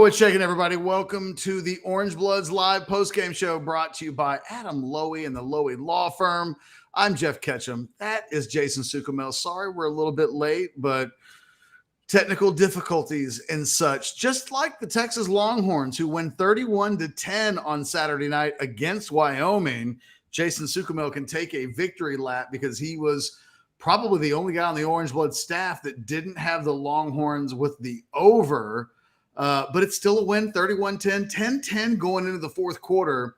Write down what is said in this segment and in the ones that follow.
what's shaking, everybody? Welcome to the Orangebloods live postgame show brought to you by Adam Loewy and the Loewy Law Firm. I'm Jeff Ketchum. That is Jason Sucamel. Sorry we're a little bit late, but technical difficulties and such. Just like the Texas Longhorns, who win 31-10 on Saturday night against Wyoming, Jason Sucamel can take a victory lap because he was probably the only guy on the Orangebloods staff that didn't have the Longhorns with the over. But it's still a win, 31-10, 10-10 going into the fourth quarter.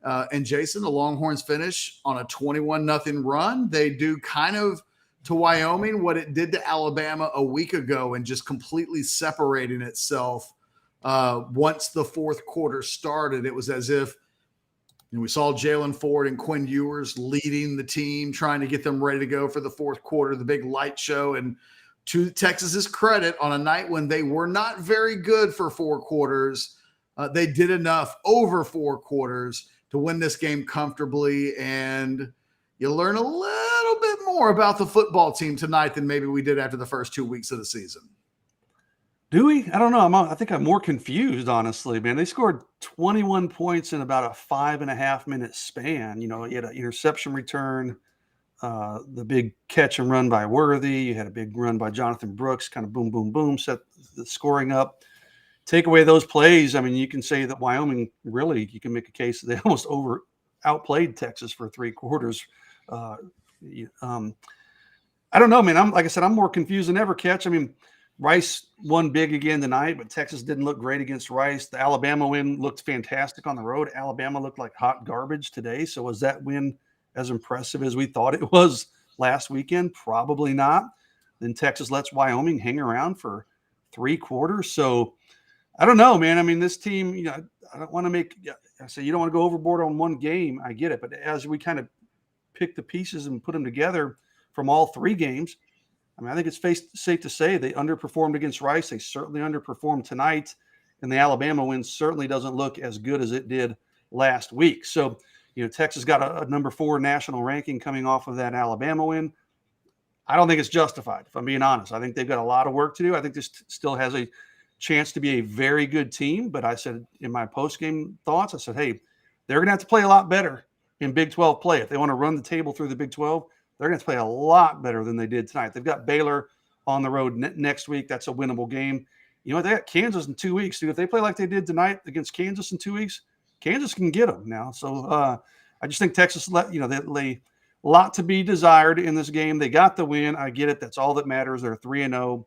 And Jason, the Longhorns finish on a 21-0 run. They do kind of to Wyoming what it did to Alabama a week ago and just completely separating itself. Once the fourth quarter started, it was as if we saw Jalen Ford and Quinn Ewers leading the team, trying to get them ready to go for the fourth quarter, the big light show. And to Texas's credit, on a night when they were not very good for four quarters, they did enough over four quarters to win this game comfortably. And you learn a little bit more about the football team tonight than maybe we did after the first 2 weeks of the season. Do we? I don't know. I think I'm more confused, honestly, man. They scored 21 points in about a 5.5 minute span. You know, you had an interception return, the big catch and run by Worthy. You had a big run by Jonathan Brooks, kind of boom, boom, boom, set the scoring up. Take away those plays. I mean, you can say that Wyoming really, you can make a case that they almost outplayed Texas for three quarters. I don't know, man. Like I said, I'm more confused than ever, Catch. I mean, Rice won big again tonight, but Texas didn't look great against Rice. The Alabama win looked fantastic on the road. Alabama looked like hot garbage today. So was that win as impressive as we thought it was last weekend? Probably not. Then Texas lets Wyoming hang around for three quarters. So I don't know, man. I mean, this team, you know, I don't want to I say you don't want to go overboard on one game. I get it. But as we kind of pick the pieces and put them together from all three games, I mean, I think it's safe to say they underperformed against Rice. They certainly underperformed tonight. And the Alabama win certainly doesn't look as good as it did last week. So, you know, Texas got a number 4 national ranking coming off of that Alabama win. I don't think it's justified, if I'm being honest. I think they've got a lot of work to do. I think this still has a chance to be a very good team. But I said in my post-game thoughts, I said, hey, they're going to have to play a lot better in Big 12 play. If they want to run the table through the Big 12, they're going to play a lot better than they did tonight. They've got Baylor on the road next week. That's a winnable game. You know, they got Kansas in 2 weeks. Dude, if they play like they did tonight against Kansas in 2 weeks, Kansas can get them now. So I just think Texas they a lot to be desired in this game. They got the win. I get it. That's all that matters. They're 3-0.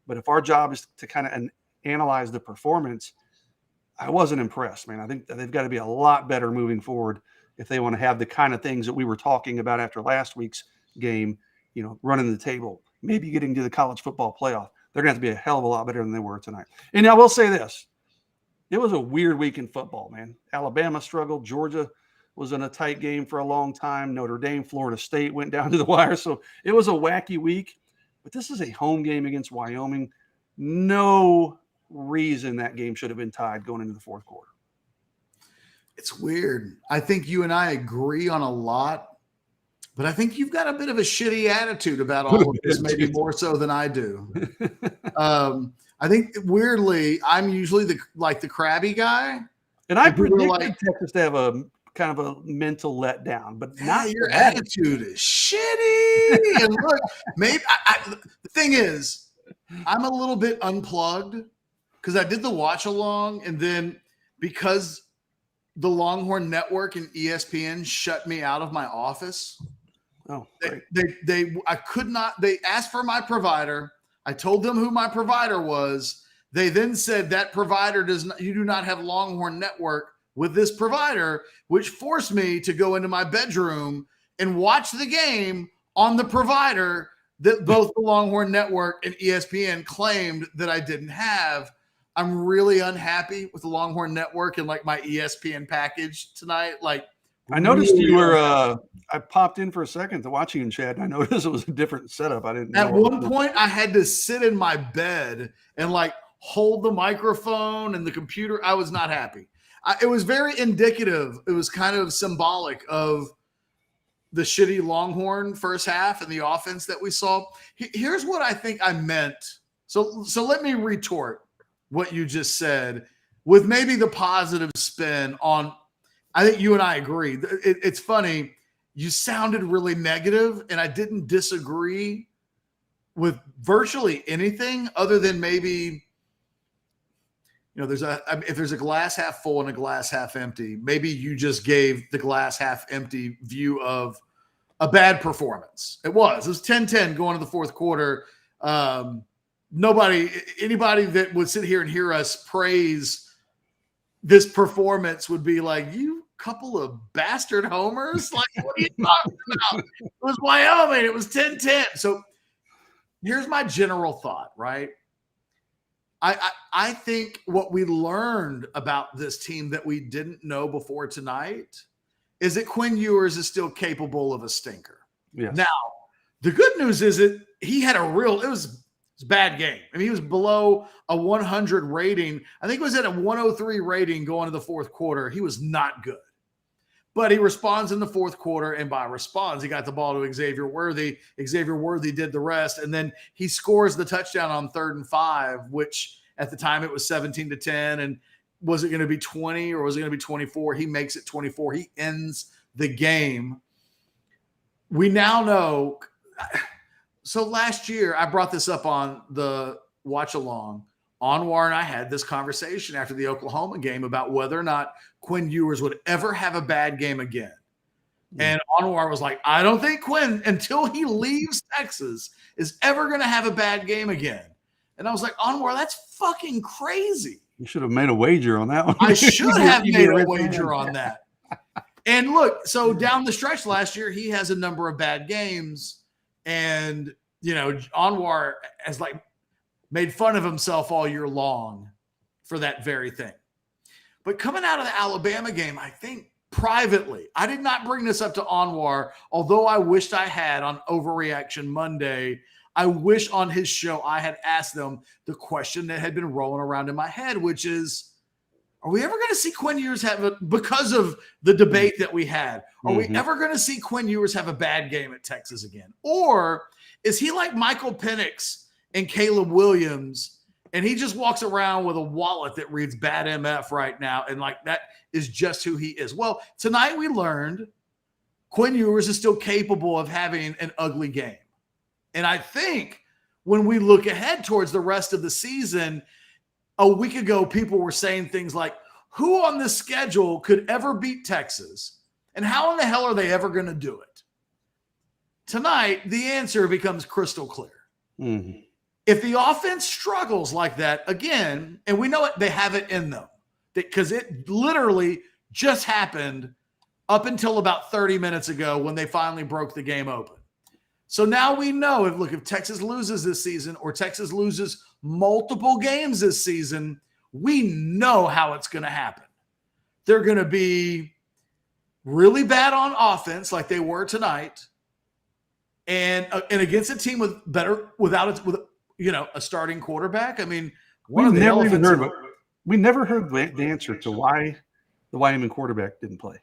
But if our job is to kind of analyze the performance, I wasn't impressed, man. I think they've got to be a lot better moving forward if they want to have the kind of things that we were talking about after last week's game, you know, running the table, maybe getting to the college football playoff. They're going to have to be a hell of a lot better than they were tonight. And I will say this. It was a weird week in football, man. Alabama struggled. Georgia was in a tight game for a long time. Notre Dame, Florida State went down to the wire. So it was a wacky week. But this is a home game against Wyoming. No reason that game should have been tied going into the fourth quarter. It's weird. I think you and I agree on a lot. But I think you've got a bit of a shitty attitude about all of this, maybe more so than I do. I think weirdly, I'm usually the crabby guy. And I predicted Texas to have a kind of a mental letdown, but not your attitude is shitty. And look, maybe the thing is, I'm a little bit unplugged because I did the watch along, and then because the Longhorn Network and ESPN shut me out of my office. Oh, I could not. They asked for my provider. I told them who my provider was. They then said that provider you do not have Longhorn Network with this provider, which forced me to go into my bedroom and watch the game on the provider that both the Longhorn Network and ESPN claimed that I didn't have. I'm really unhappy with the Longhorn Network and like my ESPN package tonight. Like, I noticed you were I popped in for a second to watch you in chat, and I noticed it was a different setup. I didn't know. At one point, I had to sit in my bed and like hold the microphone and the computer. I was not happy. It was very indicative. It was kind of symbolic of the shitty Longhorn first half and the offense that we saw. Here's what I think I meant. So let me retort what you just said with maybe the positive spin on, I think you and I agree. It's funny. You sounded really negative, and I didn't disagree with virtually anything other than maybe, if there's a glass half full and a glass half empty, maybe you just gave the glass half empty view of a bad performance. It was 10-10 going to the fourth quarter. Anybody that would sit here and hear us praise this performance would be like, you couple of bastard homers. Like, what are you talking about? It was Wyoming. It was 10-10. So here's my general thought, right? I think what we learned about this team that we didn't know before tonight is that Quinn Ewers is still capable of a stinker. Yes. Now, the good news is that he had it was a bad game. I mean, he was below a 100 rating. I think it was at a 103 rating going to the fourth quarter. He was not good. But he responds in the fourth quarter, and by responds, he got the ball to Xavier Worthy. Xavier Worthy did the rest, and then he scores the touchdown on 3rd and 5, which at the time it was 17-10, and was it going to be 20 or was it going to be 24? He makes it 24. He ends the game. We now know. So last year, I brought this up on the watch-along. Anwar and I had this conversation after the Oklahoma game about whether or not Quinn Ewers would ever have a bad game again. And Anwar was like, I don't think Quinn, until he leaves Texas, is ever going to have a bad game again. And I was like, Anwar, that's fucking crazy. You should have made a wager on that one. I should have made a wager on that. And look, so down the stretch last year, he has a number of bad games. And, Anwar has made fun of himself all year long for that very thing. But coming out of the Alabama game, I think privately, I did not bring this up to Anwar, although I wished I had on Overreaction Monday. I wish on his show I had asked them the question that had been rolling around in my head, which is, are we ever going to see Quinn Ewers because of the debate that we had, are we ever going to see Quinn Ewers have a bad game at Texas again? Or is he like Michael Penix and Caleb Williams, and he just walks around with a wallet that reads bad MF right now, and that is just who he is? Well, tonight we learned Quinn Ewers is still capable of having an ugly game. And I think when we look ahead towards the rest of the season, a week ago, people were saying things like, who on this schedule could ever beat Texas? And how in the hell are they ever going to do it? Tonight, the answer becomes crystal clear. Mm-hmm. If the offense struggles like that again, and we know it, they have it in them, because it literally just happened up until about 30 minutes ago when they finally broke the game open. So now we know if Texas loses this season, or Texas loses multiple games this season, we know how it's going to happen. They're going to be really bad on offense like they were tonight, and against a team without a starting quarterback. I mean, we never heard the answer to why the Wyoming quarterback didn't play.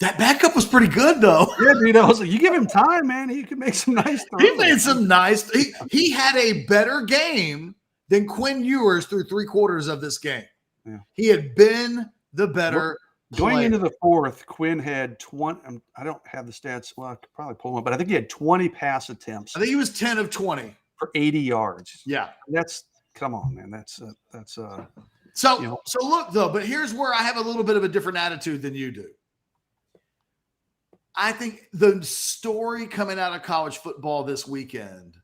That backup was pretty good, though. Yeah, dude. I was like, you give him time, man. He could make some nice throws. He made some nice. He had a better game than Quinn Ewers through 3/4 of this game. Yeah. He had been the better Going player. into the fourth, Quinn had 20. I don't have the stats. Well, I could probably pull them up, but I think he had 20 pass attempts. I think he was 10 of 20 for 80 yards. Yeah, come on, man. So look though. But here's where I have a little bit of a different attitude than you do. I think the story coming out of college football this weekend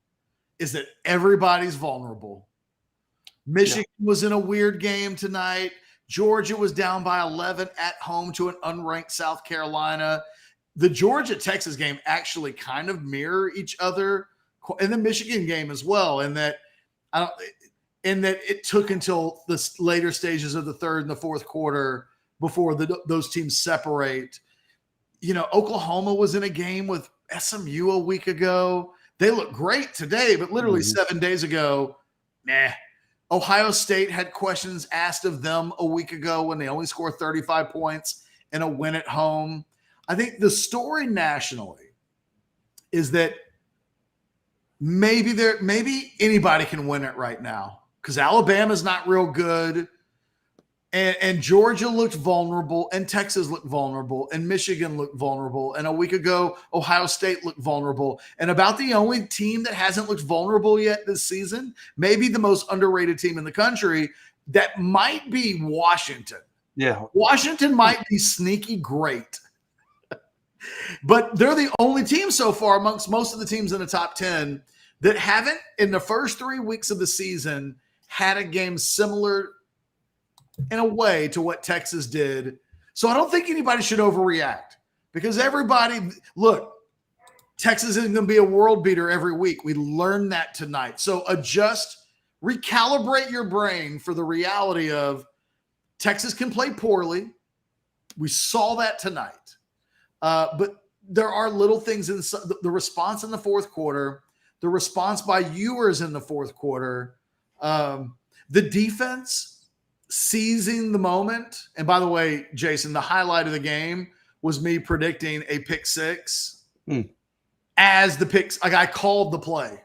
is that everybody's vulnerable. Michigan was in a weird game tonight. Georgia was down by 11 at home to an unranked South Carolina. The Georgia-Texas game actually kind of mirror each other, and the Michigan game as well, in that it took until the later stages of the third and the fourth quarter before those teams separate. Oklahoma was in a game with SMU a week ago. They look great today, but literally 7 days ago, nah. Ohio State had questions asked of them a week ago when they only scored 35 points in a win at home. I think the story nationally is that maybe anybody can win it right now, because Alabama's not real good. And Georgia looked vulnerable, and Texas looked vulnerable, and Michigan looked vulnerable, and a week ago, Ohio State looked vulnerable. And about the only team that hasn't looked vulnerable yet this season, maybe the most underrated team in the country, that might be Washington. Yeah. Washington might be sneaky great. But they're the only team so far amongst most of the teams in the top 10 that haven't, in the first 3 weeks of the season, had a game similar in a way to what Texas did. So I don't think anybody should overreact because everybody, look, Texas isn't going to be a world beater every week. We learned that tonight. So adjust, recalibrate your brain for the reality of Texas can play poorly. We saw that tonight. But there are little things in the response in the fourth quarter, the response by Ewers in the fourth quarter, the defense seizing the moment. And by the way, Jason, the highlight of the game was me predicting a pick six as the picks. Like I called the play.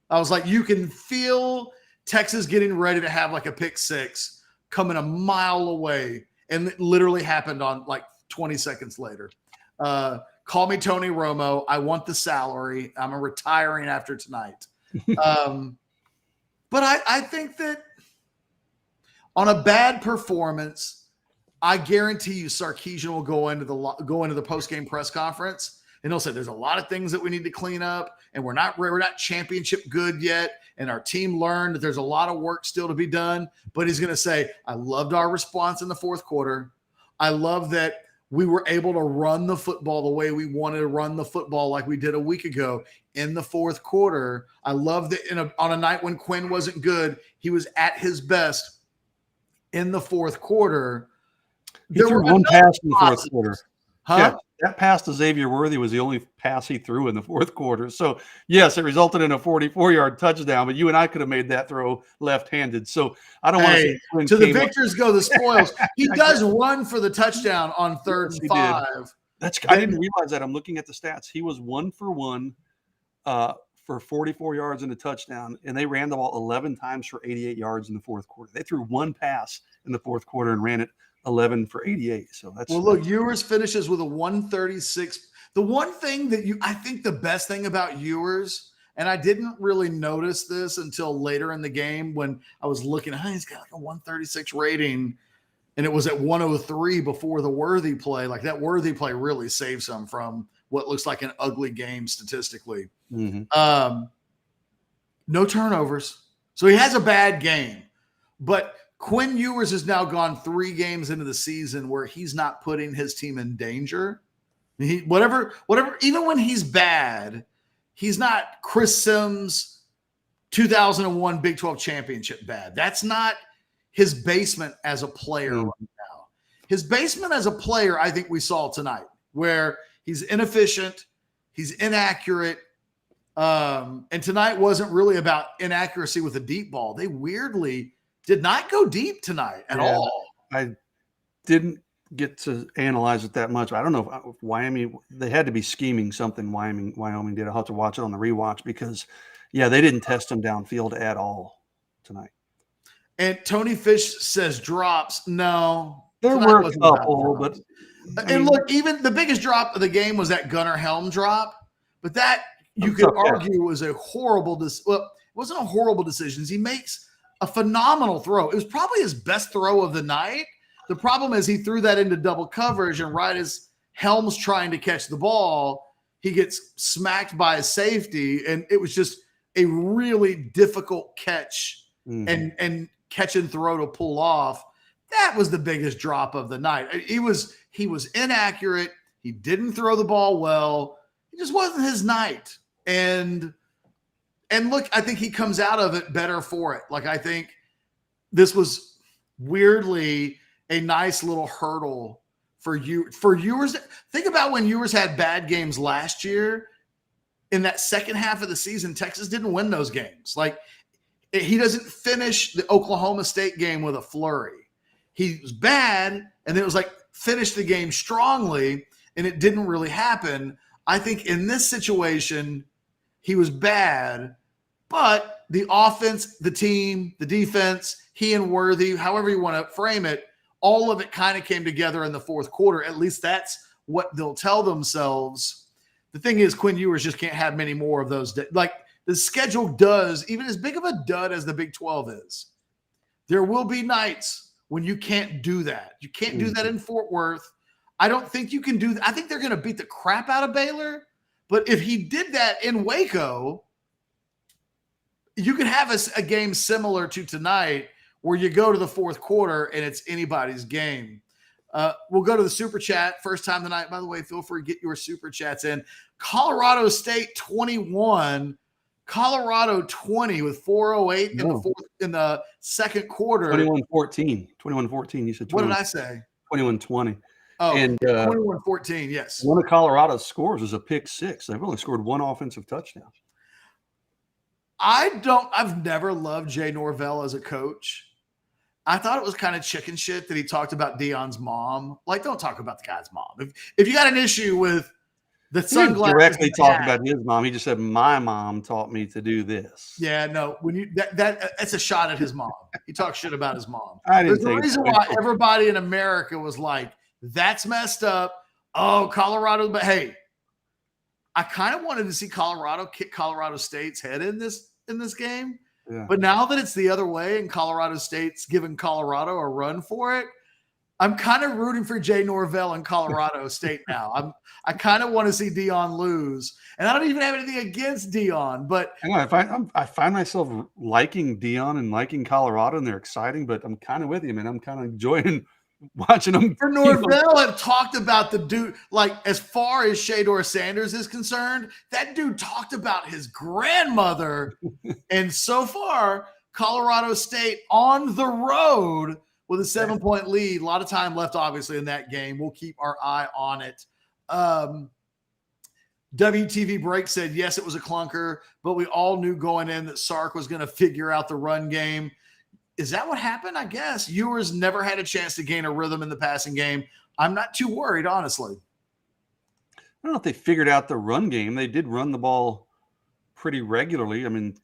I was like, you can feel Texas getting ready to have like a pick six coming a mile away. And it literally happened on like 20 seconds later. Call me Tony Romo. I want the salary. I'm retiring after tonight. But I think that on a bad performance, I guarantee you Sarkeesian will go into the post-game press conference and he'll say there's a lot of things that we need to clean up and we're not championship good yet and our team learned that there's a lot of work still to be done. But he's going to say, I loved our response in the fourth quarter. I love that we were able to run the football the way we wanted to run the football like we did a week ago in the fourth quarter. I love that on a night when Quinn wasn't good, he was at his best in the fourth quarter. He threw one pass in the fourth quarter. Huh? Yeah, that pass to Xavier Worthy was the only pass he threw in the fourth quarter. So, yes, it resulted in a 44-yard touchdown, but you and I could have made that throw left-handed. So, I don't want to say Quinn to the victors go the spoils. He does run for the touchdown on 3rd and 5. I didn't realize that. I'm looking at the stats. He was 1 for 1 for 44 yards and a touchdown, and they ran the ball 11 times for 88 yards in the fourth quarter. They threw one pass in the fourth quarter and ran it 11 for 88. So that's look, Ewers finishes with a 136. The one thing that I think the best thing about Ewers, and I didn't really notice this until later in the game when I was looking, he's got like a 136 rating, and it was at 103 before the Worthy play. Like that Worthy play really saves him from what looks like an ugly game statistically. Mm-hmm. No turnovers. So he has a bad game, but Quinn Ewers has now gone 3 games into the season where he's not putting his team in danger. Whatever, even when he's bad, he's not Chris Sims 2001 Big 12 championship bad. That's not his basement as a player right now. His basement as a player, I think we saw tonight, where he's inefficient, he's inaccurate, and tonight wasn't really about inaccuracy with a deep ball. They weirdly did not go deep tonight at all. I didn't get to analyze it that much. I don't know if Wyoming, they had to be scheming something Wyoming did. I'll have to watch it on the rewatch because, they didn't test him downfield at all tonight. And Tony Fish says drops. No. There were a couple, but look, even the biggest drop of the game was that Gunnar Helm drop, but that you could argue was a horrible it wasn't a horrible decision. He makes a phenomenal throw. It was probably his best throw of the night. The problem is he threw that into double coverage, and right as Helm's trying to catch the ball, he gets smacked by a safety, and it was just a really difficult catch and catch and throw to pull off. That was the biggest drop of the night. He was inaccurate. He didn't throw the ball well. It just wasn't his night. And look, I think he comes out of it better for it. Like, I think this was weirdly a nice little hurdle for Ewers. Think about when Ewers had bad games last year. In that second half of the season, Texas didn't win those games. Like, he doesn't finish the Oklahoma State game with a flurry. He was bad, and then it was like finish the game strongly, and it didn't really happen. I think in this situation, he was bad, but the offense, the team, the defense, he and Worthy, however you want to frame it, all of it kind of came together in the fourth quarter. At least that's what they'll tell themselves. The thing is, Quinn Ewers just can't have many more of those. Like the schedule does, even as big of a dud as the Big 12 is, there will be nights when you can't do that. You can't do that in Fort Worth. I don't think you can do that. I think they're going to beat the crap out of Baylor. But if he did that in Waco, you could have a game similar to tonight where you go to the fourth quarter and it's anybody's game. We'll go to the super chat. First time tonight, by the way, feel free to get your super chats in. Colorado State 21, Colorado 20 with 4:08 in the second quarter. 21-14. 21-14. You said 21. What did I say? 21-20. Oh, and 21-14, yes. One of Colorado's scores was a pick six. They've only scored one offensive touchdown. I've never loved Jay Norvell as a coach. I thought it was kind of chicken shit that he talked about Deion's mom. Like, don't talk about the guy's mom. If you got an issue with the sunglasses, directly talk about his mom. He just said, "My mom taught me to do this." Yeah, no. When you that's a shot at his mom. He talks shit about his mom. There's a reason why everybody in America was like, "That's messed up." Oh, Colorado, but hey, I kind of wanted to see Colorado kick Colorado State's head in this game. Yeah. But now that it's the other way and Colorado State's giving Colorado a run for it, I'm kind of rooting for Jay Norvell and Colorado State now. I kind of want to see Deion lose. And I don't even have anything against Deion, but I find myself liking Deion and liking Colorado, and they're exciting, but I'm kind of with you, man. I'm kind of enjoying watching them. For Norvell have talked about the dude, like as far as Shador Sanders is concerned, that dude talked about his grandmother. And so far, Colorado State on the road with a 7-point lead. A lot of time left, obviously, in that game. We'll keep our eye on it. WTV Break said, yes, it was a clunker, but we all knew going in that Sark was going to figure out the run game. Is that what happened? I guess Ewers never had a chance to gain a rhythm in the passing game. I'm not too worried, honestly. I don't know if they figured out the run game. They did run the ball pretty regularly. I mean,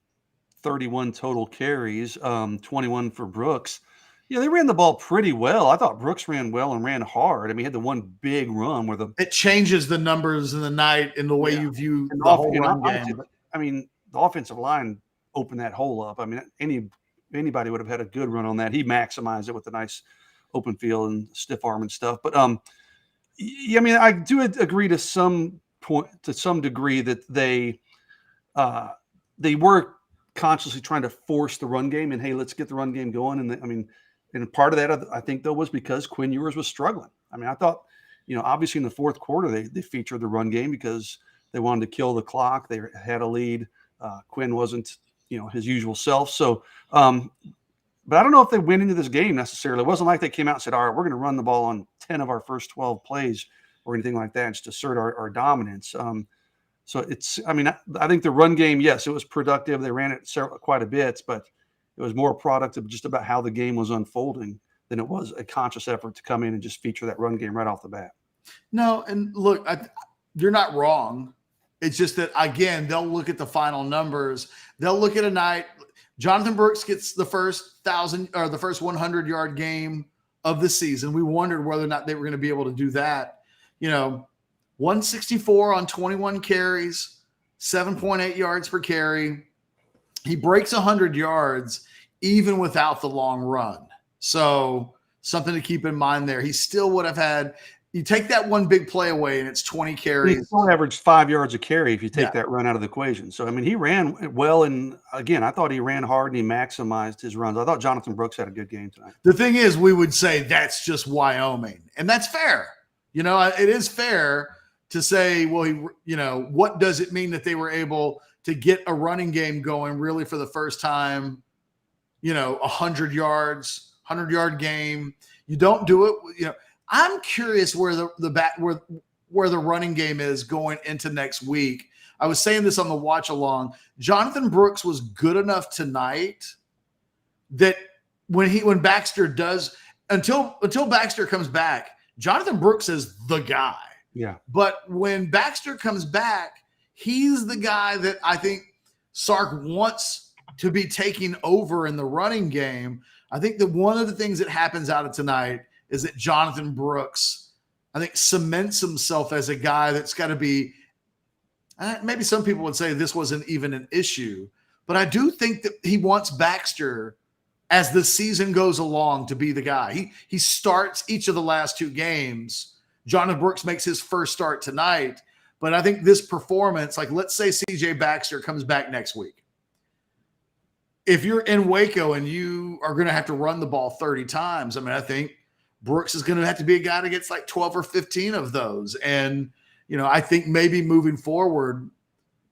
31 total carries, 21 for Brooks. Yeah, they ran the ball pretty well. I thought Brooks ran well and ran hard. I mean, he had the one big run where it changes the numbers in the night in the way you view the whole run game. I mean, the offensive line opened that hole up. I mean, anybody would have had a good run on that. He maximized it with a nice open field and stiff arm and stuff. But yeah, I mean, I do agree to some degree that they were consciously trying to force the run game and, hey, let's get the run game going. And and part of that, I think, though, was because Quinn Ewers was struggling. I mean, I thought, obviously in the fourth quarter, they featured the run game because they wanted to kill the clock. They had a lead. Quinn wasn't, his usual self. So, but I don't know if they went into this game necessarily. It wasn't like they came out and said, all right, we're going to run the ball on 10 of our first 12 plays or anything like that, just to assert our dominance. So I think the run game, yes, it was productive. They ran it quite a bit, but it was more a product of just about how the game was unfolding than it was a conscious effort to come in and just feature that run game right off the bat. No, and look, you're not wrong. It's just that, again, they'll look at the final numbers. They'll look at a night. Jonathan Brooks gets the first 1,000 or the first 100-yard game of the season. We wondered whether or not they were going to be able to do that. 164 on 21 carries, 7.8 yards per carry. He breaks 100 yards even without the long run. So something to keep in mind there. He still would have had – you take that one big play away and it's 20 carries. He still averaged 5 yards a carry if you take that run out of the equation. So, I mean, he ran well. And, again, I thought he ran hard and he maximized his runs. I thought Jonathan Brooks had a good game tonight. The thing is, we would say that's just Wyoming. And that's fair. It is fair to say, well, what does it mean that they were able to get a running game going really for the first time, 100 yards, 100-yard game. You don't do it. I'm curious where where the running game is going into next week. I was saying this on the watch along. Jonathan Brooks was good enough tonight that when Baxter does, until Baxter comes back, Jonathan Brooks is the guy. Yeah. But when Baxter comes back, he's the guy that I think Sark wants to be taking over in the running game. I think that one of the things that happens out of tonight is that Jonathan Brooks, I think, cements himself as a guy that's got to be, maybe some people would say this wasn't even an issue, but I do think that he wants Baxter as the season goes along to be the guy. He starts each of the last 2 games. Jonathan Brooks makes his first start tonight, but I think this performance, like let's say CJ Baxter comes back next week. If you're in Waco and you are going to have to run the ball 30 times, I mean, I think Brooks is going to have to be a guy that gets like 12 or 15 of those. And, I think maybe moving forward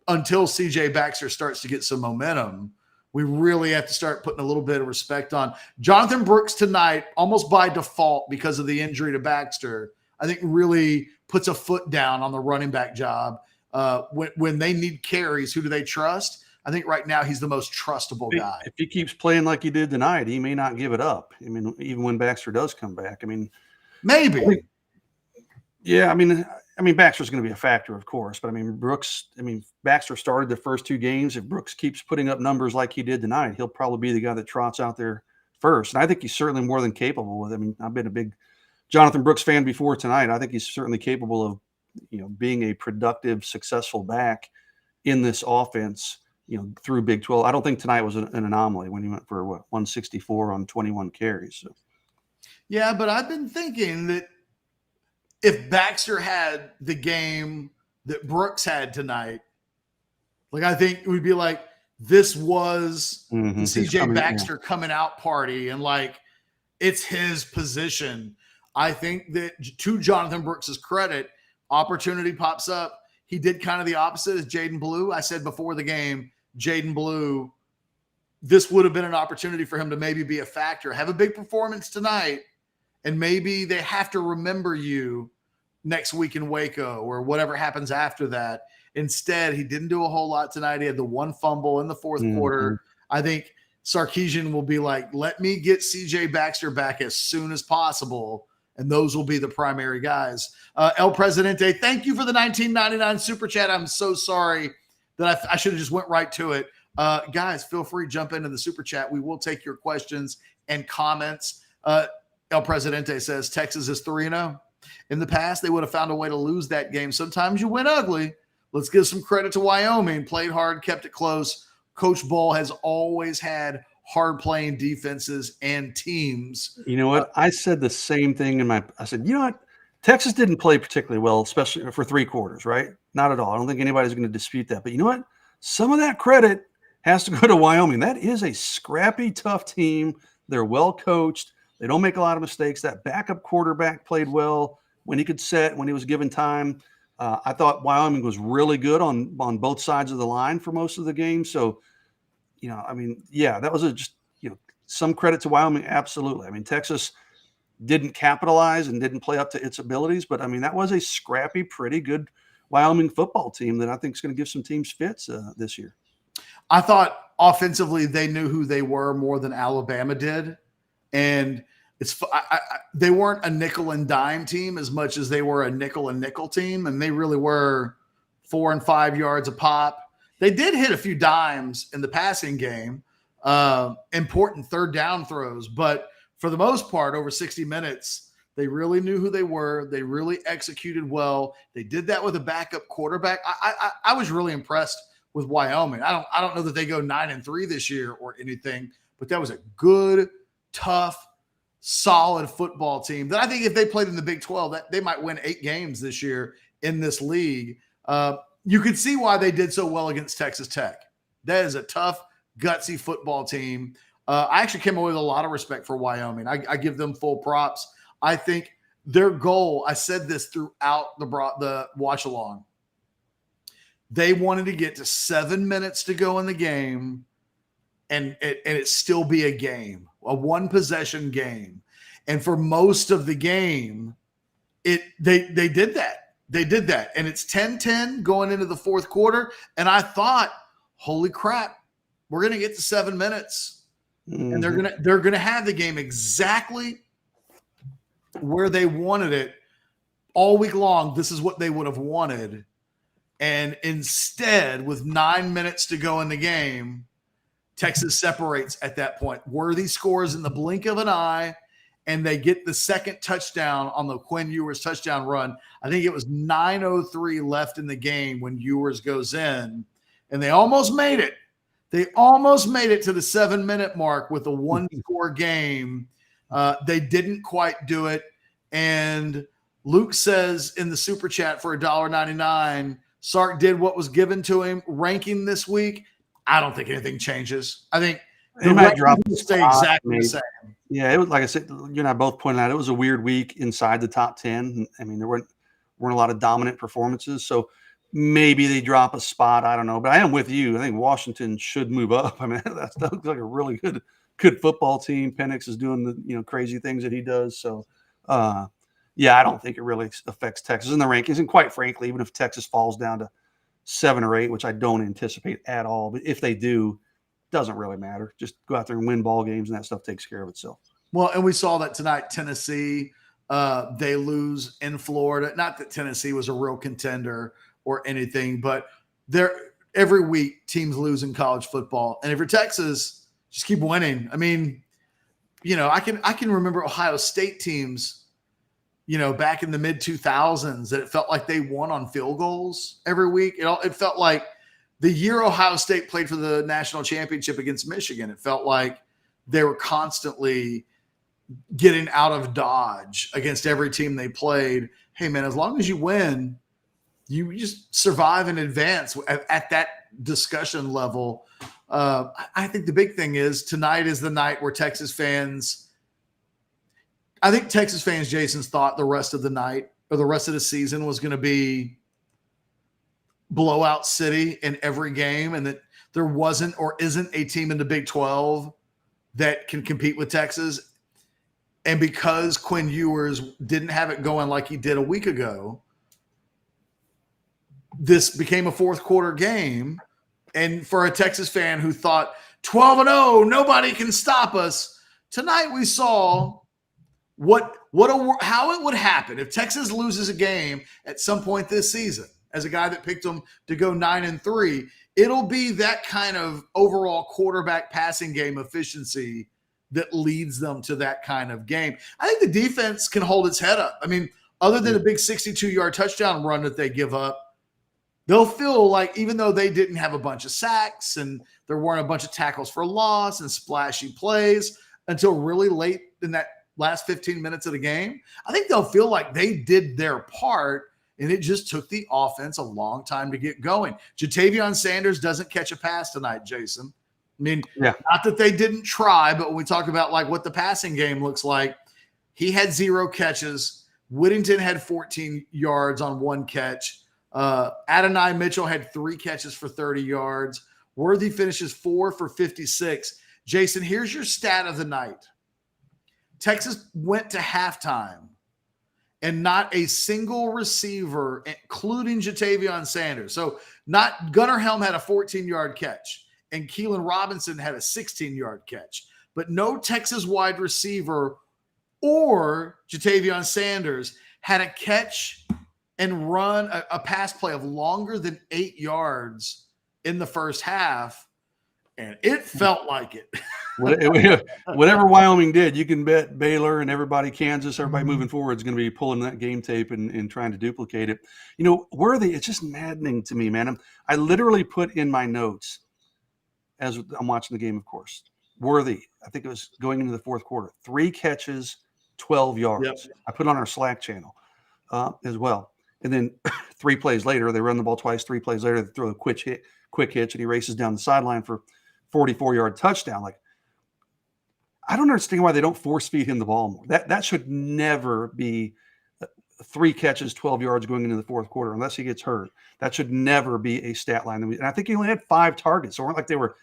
until CJ Baxter starts to get some momentum, we really have to start putting a little bit of respect on Jonathan Brooks tonight, almost by default because of the injury to Baxter. I think really puts a foot down on the running back job. When they need carries, who do they trust? I think right now he's the most trustable guy. If he keeps playing like he did tonight, he may not give it up. I mean, even when Baxter does come back, I mean, maybe. Yeah, I mean, Baxter's going to be a factor, of course, but I mean, Baxter started the first 2 games. If Brooks keeps putting up numbers like he did tonight, he'll probably be the guy that trots out there first. And I think he's certainly more than capable with it. I mean, I've been a big Jonathan Brooks fan before tonight. I think he's certainly capable of, being a productive, successful back in this offense, through Big 12. I don't think tonight was an anomaly when he went for 164 on 21 carries. So. Yeah, but I've been thinking that if Baxter had the game that Brooks had tonight, like I think it would be like this was CJ Baxter coming out party, and like it's his position. I think that to Jonathan Brooks's credit, opportunity pops up. He did kind of the opposite as Jaden Blue. I said before the game, Jaden Blue, this would have been an opportunity for him to maybe be a factor, have a big performance tonight, and maybe they have to remember you next week in Waco or whatever happens after that. Instead, he didn't do a whole lot tonight. He had the 1 fumble in the 4th quarter. I think Sarkeesian will be like, let me get CJ Baxter back as soon as possible, and those will be the primary guys. El Presidente, thank you for the $19.99 super chat. I'm so sorry that I should have just went right to it. Guys, feel free to jump into the super chat. We will take your questions and comments. El Presidente says Texas is 3-0. In the past, they would have found a way to lose that game. Sometimes you win ugly. Let's give some credit to Wyoming. Played hard, kept it close. Coach Ball has always had hard-playing defenses and teams. You know what? I said the same thing I said, you know what? Texas didn't play particularly well, especially for 3 quarters, right? Not at all. I don't think anybody's going to dispute that. But you know what? Some of that credit has to go to Wyoming. That is a scrappy, tough team. They're well coached. They don't make a lot of mistakes. That backup quarterback played well when he could set, when he was given time. I thought Wyoming was really good on both sides of the line for most of the game. So, that was just some credit to Wyoming. Absolutely. I mean, Texas didn't capitalize and didn't play up to its abilities, but I mean, that was a scrappy, pretty good Wyoming football team that I think is going to give some teams fits this year. I thought offensively they knew who they were more than Alabama did. And they weren't a nickel and dime team as much as they were a nickel and nickel team. And they really were 4 and 5 yards a pop. They did hit a few dimes in the passing game, important 3rd down throws. But for the most part, over 60 minutes, they really knew who they were. They really executed well. They did that with a backup quarterback. I was really impressed with Wyoming. I don't know that they go 9-3 this year or anything, but that was a good, tough, solid football team that I think if they played in the Big 12, that they might win 8 games this year in this league. You could see why they did so well against Texas Tech. That is a tough, gutsy football team. I actually came away with a lot of respect for Wyoming. I give them full props. I think their goal, I said this throughout the watch along, they wanted to get to 7 minutes to go in the game and it still be a game, a 1-possession game. And for most of the game, they did that. They did that. And it's 10-10 going into the 4th quarter. And I thought, holy crap, we're going to get to 7 minutes. Mm-hmm. And they're gonna have the game exactly where they wanted it all week long. This is what they would have wanted. And instead, with 9 minutes to go in the game, Texas separates at that point. Worthy scores in the blink of an eye, and they get the second touchdown on the Quinn Ewers touchdown run. I think it was 9:03 left in the game when Ewers goes in, and they almost made it. They almost made it to the 7-minute mark with a one-score game. They didn't quite do it. And Luke says in the super chat for $1.99, Sark did what was given to him. Ranking this week, I don't think anything changes. I think they might drop will stay exactly the same. Yeah, it was like I said. You and I both pointed out it was a weird week inside the top 10. I mean, there weren't a lot of dominant performances, so maybe they drop a spot. I don't know, but I am with you. I think Washington should move up. I mean, that looks like a really good football team. Penix is doing the crazy things that he does. So, yeah, I don't think it really affects Texas in the rankings. And quite frankly, even if Texas falls down to 7 or 8, which I don't anticipate at all, but if they do, doesn't really matter. Just go out there and win ball games, and that stuff takes care of itself. Well, and we saw that tonight. Tennessee, they lose in Florida. Not that Tennessee was a real contender or anything, but every week teams lose in college football. And if you're Texas, just keep winning. I mean, I can remember Ohio State teams, back in the mid 2000s that it felt like they won on field goals every week. It felt like the year Ohio State played for the national championship against Michigan, it felt like they were constantly getting out of Dodge against every team they played. Hey man, as long as you win, you just survive and advance at that discussion level. I think the big thing is tonight is the night where Texas fans, Jason's thought the rest of the night or the rest of the season was going to be blowout city in every game, and that there wasn't or isn't a team in the Big 12 that can compete with Texas. And because Quinn Ewers didn't have it going like he did a week ago, this became a fourth quarter game. And for a Texas fan who thought 12-0, nobody can stop us, tonight we saw how it would happen if Texas loses a game at some point this season. As a guy that picked them to go 9-3, it'll be that kind of overall quarterback passing game efficiency that leads them to that kind of game. I think the defense can hold its head up. I mean, other than a big 62-yard touchdown run that they give up, they'll feel like even though they didn't have a bunch of sacks and there weren't a bunch of tackles for loss and splashy plays until really late in that last 15 minutes of the game, I think they'll feel like they did their part, and it just took the offense a long time to get going. Jatavion Sanders doesn't catch a pass tonight, Jason. I mean, Not that they didn't try, but when we talk about like what the passing game looks like, he had 0 catches. Whittington had 14 yards on 1 catch. Adonai Mitchell had 3 catches for 30 yards. Worthy finishes 4 for 56. Jason, here's your stat of the night. Texas went to halftime and not a single receiver, including Jatavion Sanders. So not Gunnar Helm had a 14-yard catch, and Keelan Robinson had a 16-yard catch. But no Texas wide receiver or Jatavion Sanders had a catch and run a pass play of longer than 8 yards in the first half, and it felt like it. Whatever Wyoming did, you can bet Baylor and Kansas, everybody moving forward is going to be pulling that game tape and trying to duplicate it. Worthy, it's just maddening to me, man. I literally put in my notes as I'm watching the game, of course. Worthy, I think it was going into the fourth quarter, 3 catches, 12 yards. Yep. I put on our Slack channel as well. And then 3 plays later, they run the ball twice. 3 plays later, they throw a quick hitch, and he races down the sideline for 44-yard touchdown. Like, I don't understand why they don't force feed him the ball more. That should never be 3 catches, 12 yards going into the fourth quarter, unless he gets hurt. That should never be a stat line. And I think he only had 5 targets. So it weren't like they were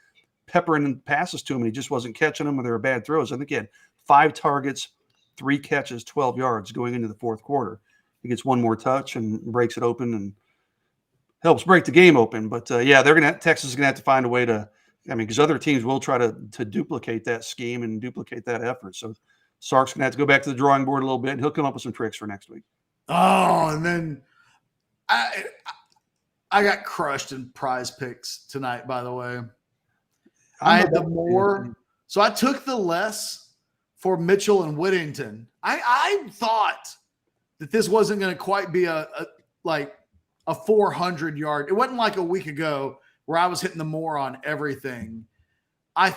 peppering passes to him and he just wasn't catching them, or they were bad throws. I think he had 5 targets, 3 catches, 12 yards going into the fourth quarter. He gets 1 more touch and breaks it open and helps break the game open. But Texas is gonna have to find a way to. Because other teams will try to duplicate that scheme and duplicate that effort. So Sark's gonna have to go back to the drawing board a little bit, and he'll come up with some tricks for next week. Oh, and then I got crushed in prize picks tonight, by the way. I had the more. So I took the less for Mitchell and Whittington. I thought that this wasn't going to quite be a 400 yard. It wasn't like a week ago where I was hitting the more on everything. I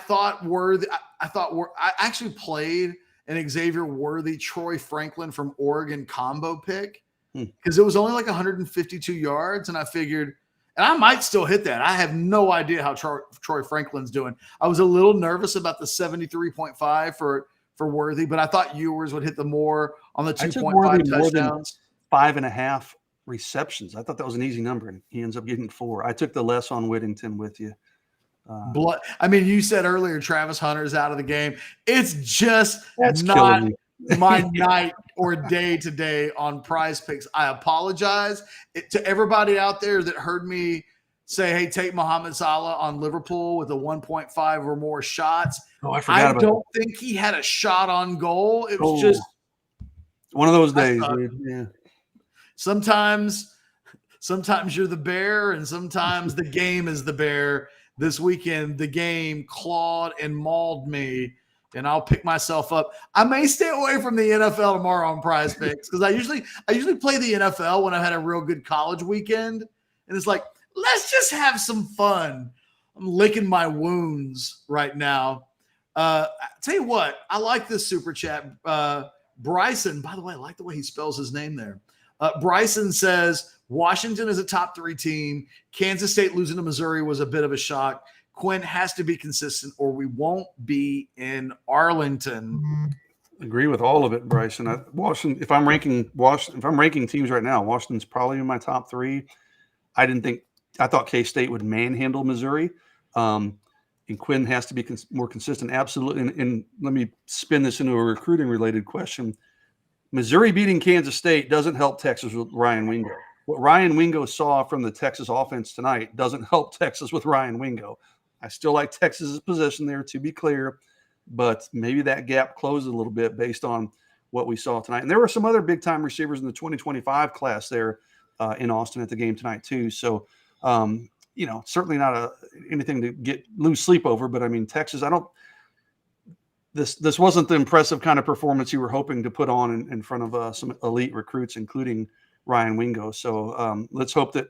actually played an Xavier Worthy, Troy Franklin from Oregon combo pick because it was only like 152 yards. And I figured, and I might still hit that. I have no idea how Troy Franklin's doing. I was a little nervous about the 73.5 for Worthy, but I thought Ewers would hit the more on the 2.5 touchdowns. 5.5 receptions. I thought that was an easy number, and he ends up getting 4. I took the less on Whittington with you. You said earlier Travis Hunter's out of the game. It's just not my night or day today on Prize Picks. I apologize to everybody out there that heard me say, hey, take Mohamed Salah on Liverpool with a 1.5 or more shots. Oh, I forgot about that. I don't think he had a shot on goal. It was just one of those days, dude. Yeah. Sometimes you're the bear, and sometimes the game is the bear. This weekend, the game clawed and mauled me, and I'll pick myself up. I may stay away from the NFL tomorrow on Prize Picks because I usually play the NFL when I've had a real good college weekend, and it's like, let's just have some fun. I'm licking my wounds right now. Tell you what, I like this super chat. Bryson, by the way, I like the way he spells his name there. Bryson says, Washington is a top 3 team. Kansas State losing to Missouri was a bit of a shock. Quinn has to be consistent or we won't be in Arlington. Agree with all of it, Bryson. Washington, if I'm ranking teams right now, Washington's probably in my top 3. I thought K-State would manhandle Missouri. And Quinn has to be more consistent. Absolutely. And let me spin this into a recruiting related question. Missouri beating Kansas State doesn't help Texas with Ryan Wingo. What Ryan Wingo saw from the Texas offense tonight doesn't help Texas with Ryan Wingo. I still like Texas's position there, to be clear, but maybe that gap closes a little bit based on what we saw tonight. And there were some other big-time receivers in the 2025 class there in Austin at the game tonight too. So, certainly not anything to lose sleep over. But I mean, Texas, this wasn't the impressive kind of performance you were hoping to put on in front of some elite recruits, including Ryan Wingo. So let's hope that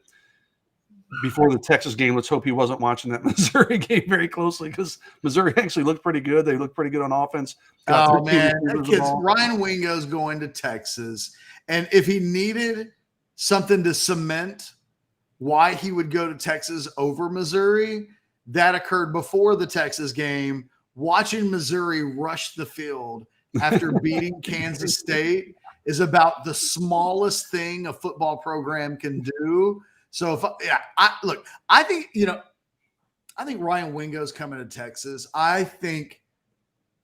before the Texas game, let's hope he wasn't watching that Missouri game very closely because Missouri actually looked pretty good. They looked pretty good on offense. Ryan Wingo's going to Texas. And if he needed something to cement why he would go to Texas over Missouri, that occurred before the Texas game. Watching Missouri rush the field after beating Kansas State is about the smallest thing a football program can do. So I think Ryan Wingo's coming to Texas. I think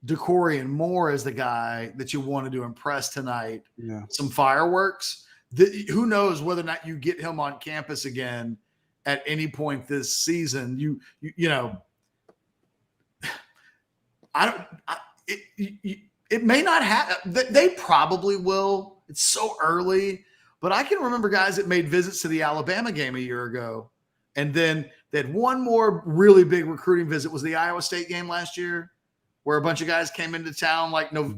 DeCorian Moore is the guy that you wanted to impress tonight. Yeah. Some fireworks. Who knows whether or not you get him on campus again at any point this season. It may not happen. They probably will. It's so early. But I can remember guys that made visits to the Alabama game a year ago. And then they had one more really big recruiting visit was the Iowa State game last year where a bunch of guys came into town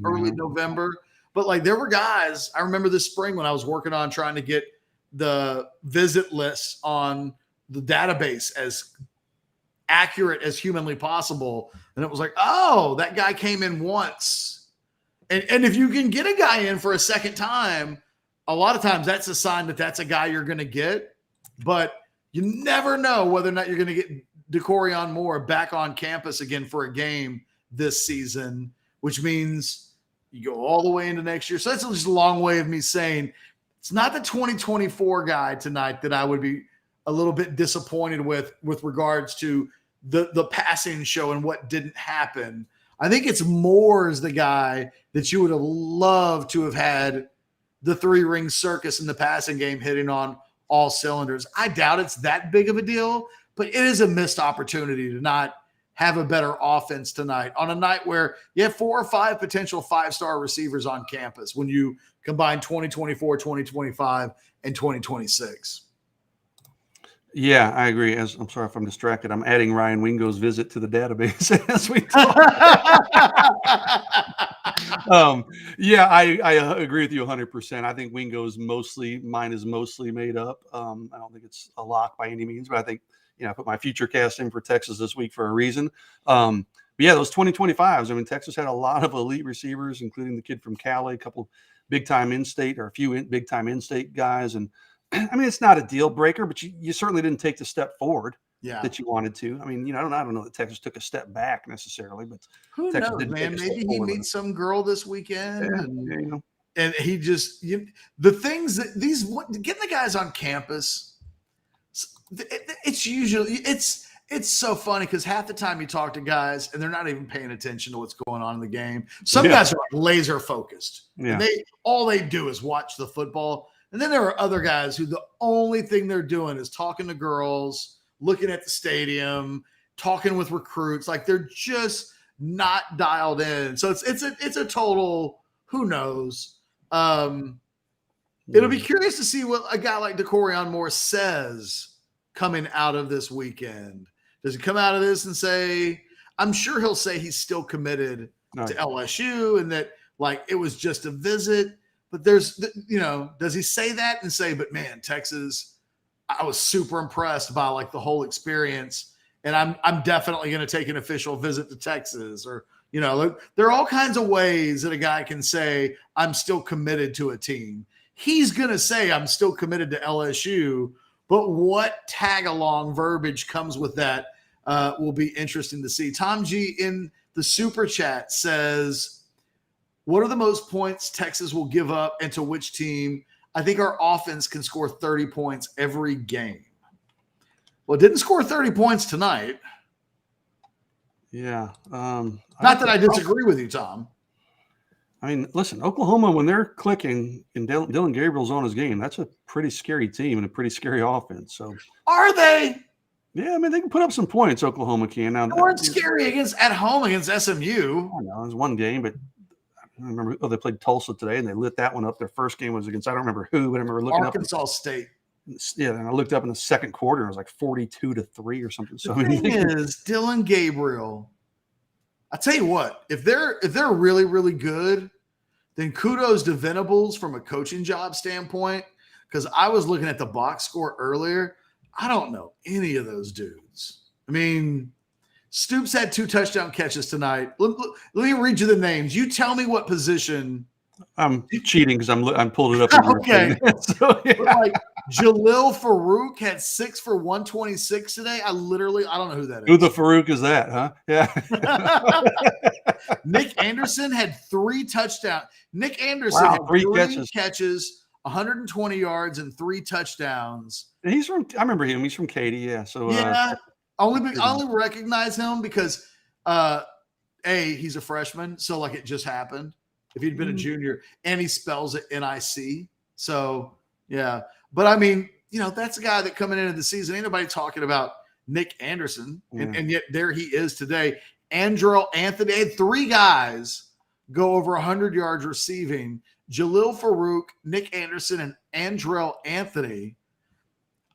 early November. But there were guys, I remember this spring when I was working on trying to get the visit lists on the database as accurate as humanly possible. And it was like, oh, that guy came in once. And if you can get a guy in for a second time, a lot of times that's a sign that that's a guy you're going to get. But you never know whether or not you're going to get DeCorian Moore back on campus again for a game this season, which means you go all the way into next year. So that's just a long way of me saying it's not the 2024 guy tonight that I would be a little bit disappointed with regards to the passing show and what didn't happen. I think it's Moore is the guy that you would have loved to have had the 3-ring circus in the passing game hitting on all cylinders. I doubt it's that big of a deal, but it is a missed opportunity to not have a better offense tonight on a night where you have 4 or 5 potential 5-star receivers on campus when you combine 2024, 2025, and 2026. Yeah, I agree. I'm sorry if I'm distracted. I'm adding Ryan Wingo's visit to the database as we talk. Yeah, I agree with you 100%. I think mine is mostly made up. I don't think it's a lock by any means, but I think, I put my future cast in for Texas this week for a reason. But yeah, those 2025s. I mean, Texas had a lot of elite receivers, including the kid from Cali, a couple big time in-state or a few big time in-state guys. And I mean, it's not a deal breaker, but you certainly didn't take the step forward that you wanted to. I mean, I don't know that Texas took a step back necessarily, but who Texas knows, didn't man? take a step Maybe he forward. meets some girl this weekend, Yeah, and he just the things that getting the guys on campus. It's usually it's so funny because half the time you talk to guys and they're not even paying attention to what's going on in the game. Some guys are like laser focused. Yeah. And all they do is watch the football. And then there are other guys who the only thing they're doing is talking to girls, looking at the stadium, talking with recruits. Like they're just not dialed in. So it's a total who knows. It'll be curious to see what a guy like DeCorian Moore says coming out of this weekend. Does he come out of this and say, I'm sure he'll say he's still committed to LSU and that like it was just a visit, but there's, does he say that and say, but man, Texas, I was super impressed by like the whole experience. And I'm definitely going to take an official visit to Texas or, there are all kinds of ways that a guy can say, I'm still committed to a team. He's going to say, I'm still committed to LSU. But what tag-along verbiage comes with that will be interesting to see. Tom G in the Super Chat says, what are the most points Texas will give up and to which team? I think our offense can score 30 points every game. Well, it didn't score 30 points tonight. Yeah. Not that I disagree with you, Tom. I mean, listen, Oklahoma, when they're clicking and Dylan Gabriel's on his game, that's a pretty scary team and a pretty scary offense. So are they? Yeah, I mean, they can put up some points, Oklahoma can. Now, they weren't scary at home against SMU. I know, it was one game, but I remember they played Tulsa today and they lit that one up. Their first game was against, I don't remember who, but I remember looking Arkansas State. Yeah, and I looked up in the second quarter, and it was like 42-3 or something. So the thing is, Dylan Gabriel, I tell you what, if they're really, really good, then kudos to Venables from a coaching job standpoint, because I was looking at the box score earlier. I don't know any of those dudes. I mean, Stoops had 2 touchdown catches tonight. Let me read you the names. You tell me what position. I'm cheating because I'm pulled it up. Okay. So, yeah. Like Jalil Farouk had 6 for 126 today. I don't know who that is. Who the Farouk is that, huh? Yeah. Nick Anderson had 3 touchdowns. Nick Anderson had 3 catches, 120 yards, and 3 touchdowns. And I remember him. He's from Katy. Yeah. So I only recognize him because he's a freshman. So like it just happened. If he'd been a junior, and he spells it NIC. So yeah. But I mean, that's a guy that coming into the season, ain't nobody talking about Nick Anderson. And yet there he is today. Andrell Anthony had 3 guys go over 100 yards receiving. Jalil Farouk, Nick Anderson, and Andrell Anthony.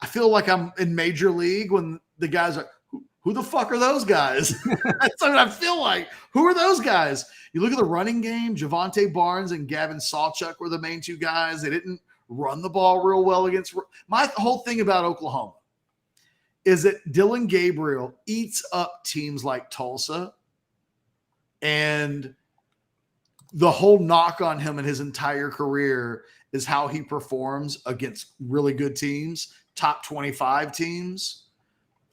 I feel like I'm in Major League when the guys are, who the fuck are those guys? That's what I feel like. Who are those guys? You look at the running game, Javonte Barnes and Gavin Sawchuk were the main 2 guys. They didn't run the ball real well against. My whole thing about Oklahoma is that Dylan Gabriel eats up teams like Tulsa, and the whole knock on him in his entire career is how he performs against really good teams, top 25 teams.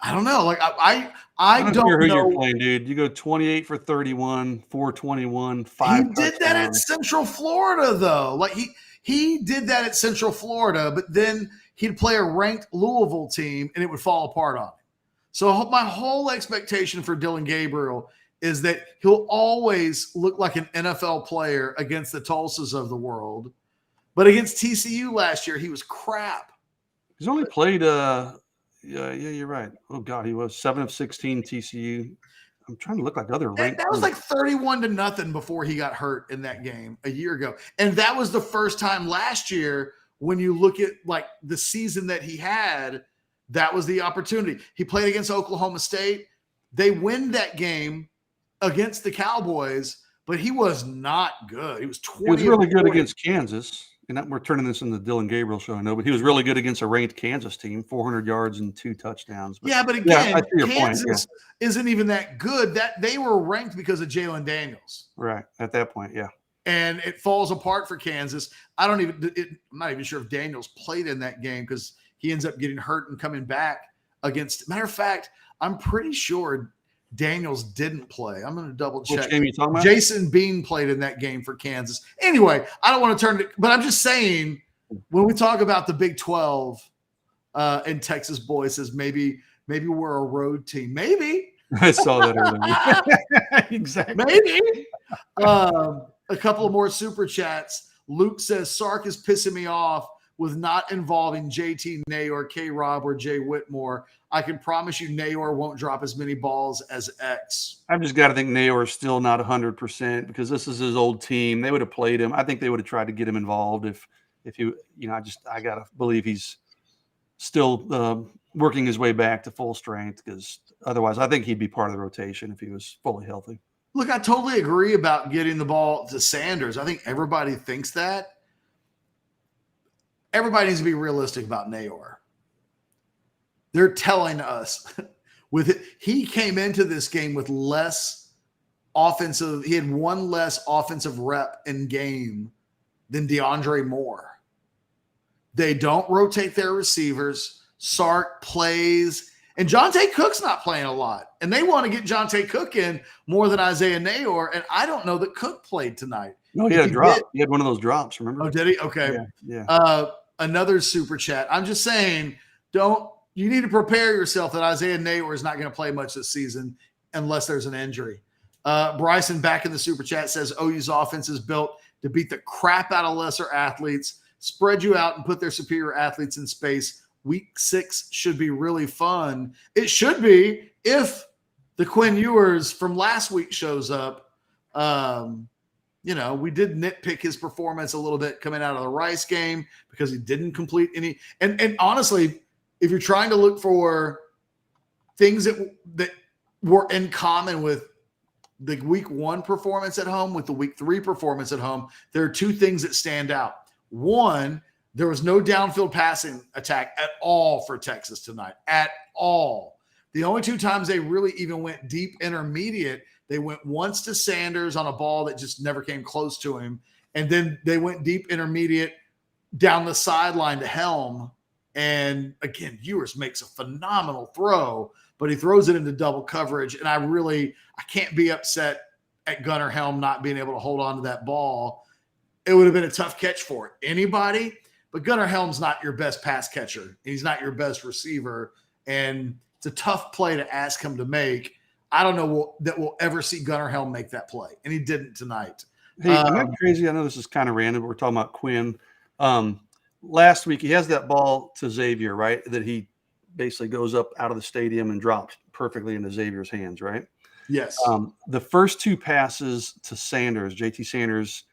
I don't know. Like I don't care who know. You're playing, dude. You go 28 for 31, 421, 5. He did that at Central Florida, though. Like he did that at Central Florida, but then he'd play a ranked Louisville team and it would fall apart on him. So my whole expectation for Dylan Gabriel is that he'll always look like an NFL player against the Tulsas of the world. But against TCU last year, he was crap. He's only played yeah, you're right. Oh God, he was 7 of 16 TCU. I'm trying to look like other ranked. That was like 31-0 before he got hurt in that game a year ago. And that was the first time last year when you look at like the season that he had That was the opportunity. He played against Oklahoma State. They win that game against the Cowboys, but he was not good. He was 20. He was really good against Kansas. And we're turning this into the Dylan Gabriel show, I know, but he was really good against a ranked Kansas team, 400 yards and 2 touchdowns. But, but again, I see your Kansas point. isn't even that good. That they were ranked because of Jalen Daniels. Right. At that point, yeah. And it falls apart for Kansas. I'm not even sure if Daniels played in that game because he ends up getting hurt and coming back against. Matter of fact, I'm pretty sure Daniels didn't play. I'm going to double check. Which game are you talking about? Jason Bean played in that game for Kansas. Anyway, I don't want to turn it, but I'm just saying when we talk about the Big 12 and Texas boys says maybe we're a road team. Maybe. I saw that earlier. Exactly. Maybe. A couple of more super chats. Luke says Sark is pissing me off with not involving JT Nayor, K-Rob, or Jay Whitmore. I can promise you Nayor won't drop as many balls as X. I've just got to think Nayor is still not 100% because this is his old team. They would have played him. I think they would have tried to get him involved if I got to believe he's still working his way back to full strength because otherwise I think he'd be part of the rotation if he was fully healthy. Look, I totally agree about getting the ball to Sanders. I think everybody thinks that. Everybody needs to be realistic about Nayor. They're telling us he came into this game with less offensive. He had one less offensive rep in game than DeAndre Moore. They don't rotate their receivers. Sark plays, and Jonte Cook's not playing a lot. And they want to get Jonte Cook in more than Isaiah Nayor. And I don't know that Cook played tonight. No, he had a drop. He had one of those drops, remember? Oh, did he? Okay. Yeah. Another super chat. I'm just saying, you need to prepare yourself that Isaiah Nayor is not going to play much this season unless there's an injury. Bryson back in the super chat says OU's offense is built to beat the crap out of lesser athletes, spread you out and put their superior athletes in space. Week 6 should be really fun. It should be if the Quinn Ewers from last week shows up. We did nitpick his performance a little bit coming out of the Rice game because he didn't complete any. And honestly, if you're trying to look for things that were in common with the week 1 performance at home with the week 3 performance at home, there are 2 things that stand out. One, there was no downfield passing attack at all for Texas tonight, at all. The only 2 times they really even went deep intermediate, they went once to Sanders on a ball that just never came close to him. And then they went deep intermediate down the sideline to Helm. And again, Ewers makes a phenomenal throw, but he throws it into double coverage. And I can't be upset at Gunnar Helm not being able to hold on to that ball. It would have been a tough catch for anybody, but Gunnar Helm's not your best pass catcher. He's not your best receiver. And it's a tough play to ask him to make. I don't know that we'll ever see Gunnar Helm make that play. And he didn't tonight. Hey, am I crazy? I know this is kind of random, but we're talking about Quinn. Last week, he has that ball to Xavier, right? That he basically goes up out of the stadium and drops perfectly into Xavier's hands, right? Yes. The first 2 passes to Sanders, JT Sanders,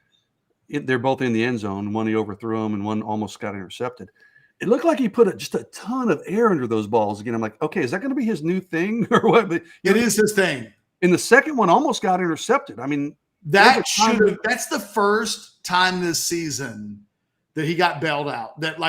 they're both in the end zone. One he overthrew him and one almost got intercepted. It looked like he put just a ton of air under those balls. Again, I'm like, okay, is that going to be his new thing or what? But, it is his thing. And the second one almost got intercepted. I mean, that's the first time this season that he got bailed out. That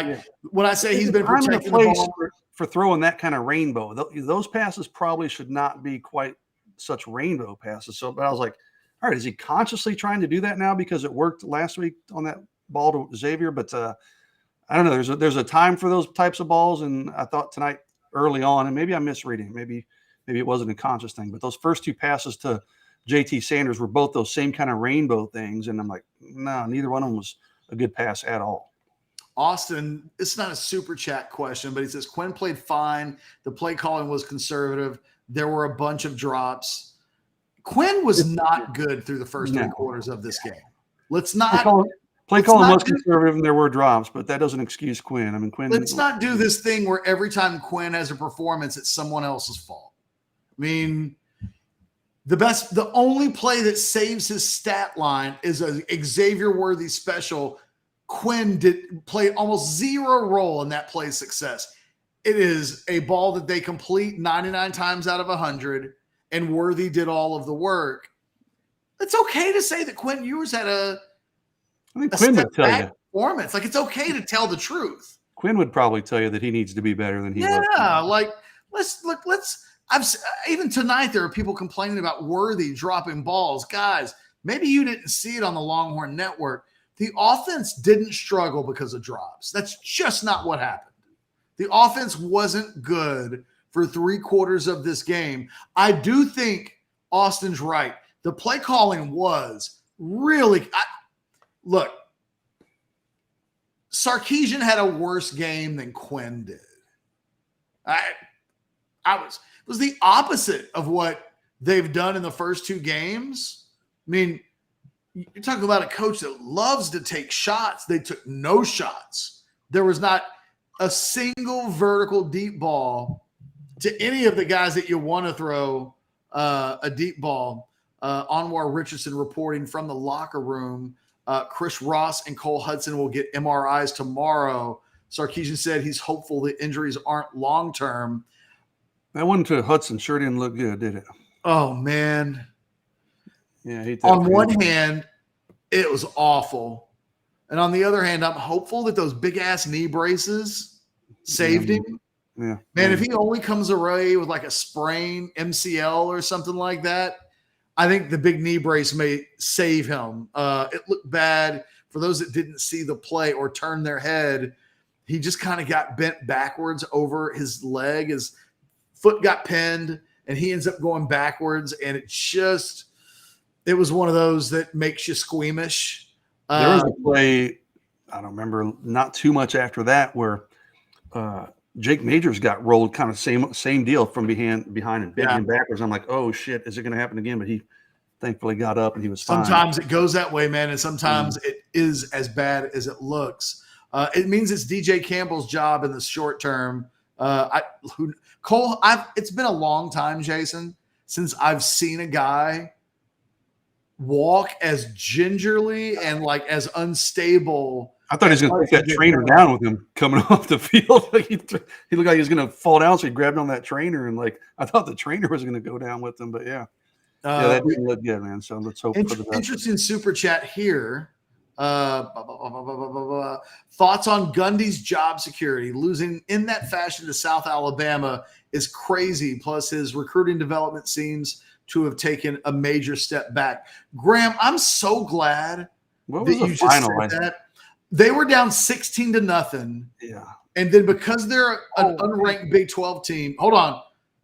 when I say he's been protecting the ball for throwing that kind of rainbow, those passes probably should not be quite such rainbow passes. So, but I was like, all right, is he consciously trying to do that now because it worked last week on that ball to Xavier? But I don't know. There's a time for those types of balls, and I thought tonight early on, and maybe I'm misreading. Maybe it wasn't a conscious thing, but those first 2 passes to JT Sanders were both those same kind of rainbow things, and I'm like, no, neither one of them was a good pass at all. Austin, it's not a super chat question, but he says Quinn played fine. The play calling was conservative. There were a bunch of drops. Quinn was not good through the first 3 quarters of this game. Let's not play calling was conservative and there were drops, but that doesn't excuse Quinn. I mean, Quinn. Let's not do this thing where every time Quinn has a performance, it's someone else's fault. I mean, the only play that saves his stat line is a Xavier-worthy special. Quinn did play almost 0 role in that play's success. it is a ball that they complete 99 times out of 100, and Worthy did all of the work. It's okay to say that Quinn Ewers had a Quinn would tell you. Performance. Like, it's okay to tell the truth. Quinn would probably tell you that he needs to be better than he was. Yeah, like even tonight there are people complaining about Worthy dropping balls. Guys, maybe you didn't see it on the Longhorn Network. The offense didn't struggle because of drops. That's just not what happened. The offense wasn't good for 3/4 of this game. I do think Austin's right. The play calling was really look. Sarkeesian had a worse game than Quinn did. It was the opposite of what they've done in the first 2 games. I mean, you're talking about a coach that loves to take shots. They took no shots. There was not a single vertical deep ball to any of the guys that you want to throw a deep ball. Anwar Richardson reporting from the locker room. Chris Ross and Cole Hudson will get MRIs tomorrow. Sarkeesian said he's hopeful the injuries aren't long-term. That one to Hudson sure didn't look good, did it? Oh, man. Yeah. On one hand, it was awful. And on the other hand, I'm hopeful that those big-ass knee braces saved him. Yeah. Man, if he only comes away with like a sprain, MCL or something like that, I think the big knee brace may save him. It looked bad for those that didn't see the play or turn their head. He just kind of got bent backwards over his leg. His foot got pinned, and he ends up going backwards. And it was one of those that makes you squeamish. There was a play, I don't remember, not too much after that, where Jake Majors got rolled, kind of same deal from behind and bent him backwards. I'm like, oh shit, is it going to happen again? But he thankfully got up and he was fine. Sometimes it goes that way, man, and sometimes it is as bad as it looks. It means it's DJ Campbell's job in the short term. It's been a long time, Jason, since I've seen a guy walk as gingerly and like as unstable. I thought he was going to take that trainer down with him coming off the field. He looked like he was going to fall down, so he grabbed on that trainer, and like I thought the trainer was going to go down with him. But that didn't look good, man. So let's hope for the best. Interesting super chat here. Thoughts on Gundy's job security? Losing in that fashion to South Alabama is crazy. Plus, his recruiting development seems to have taken a major step back. Graham, I'm so glad that you just said that. They were down 16-0. Yeah. And then because they're an unranked Big 12 team, hold on.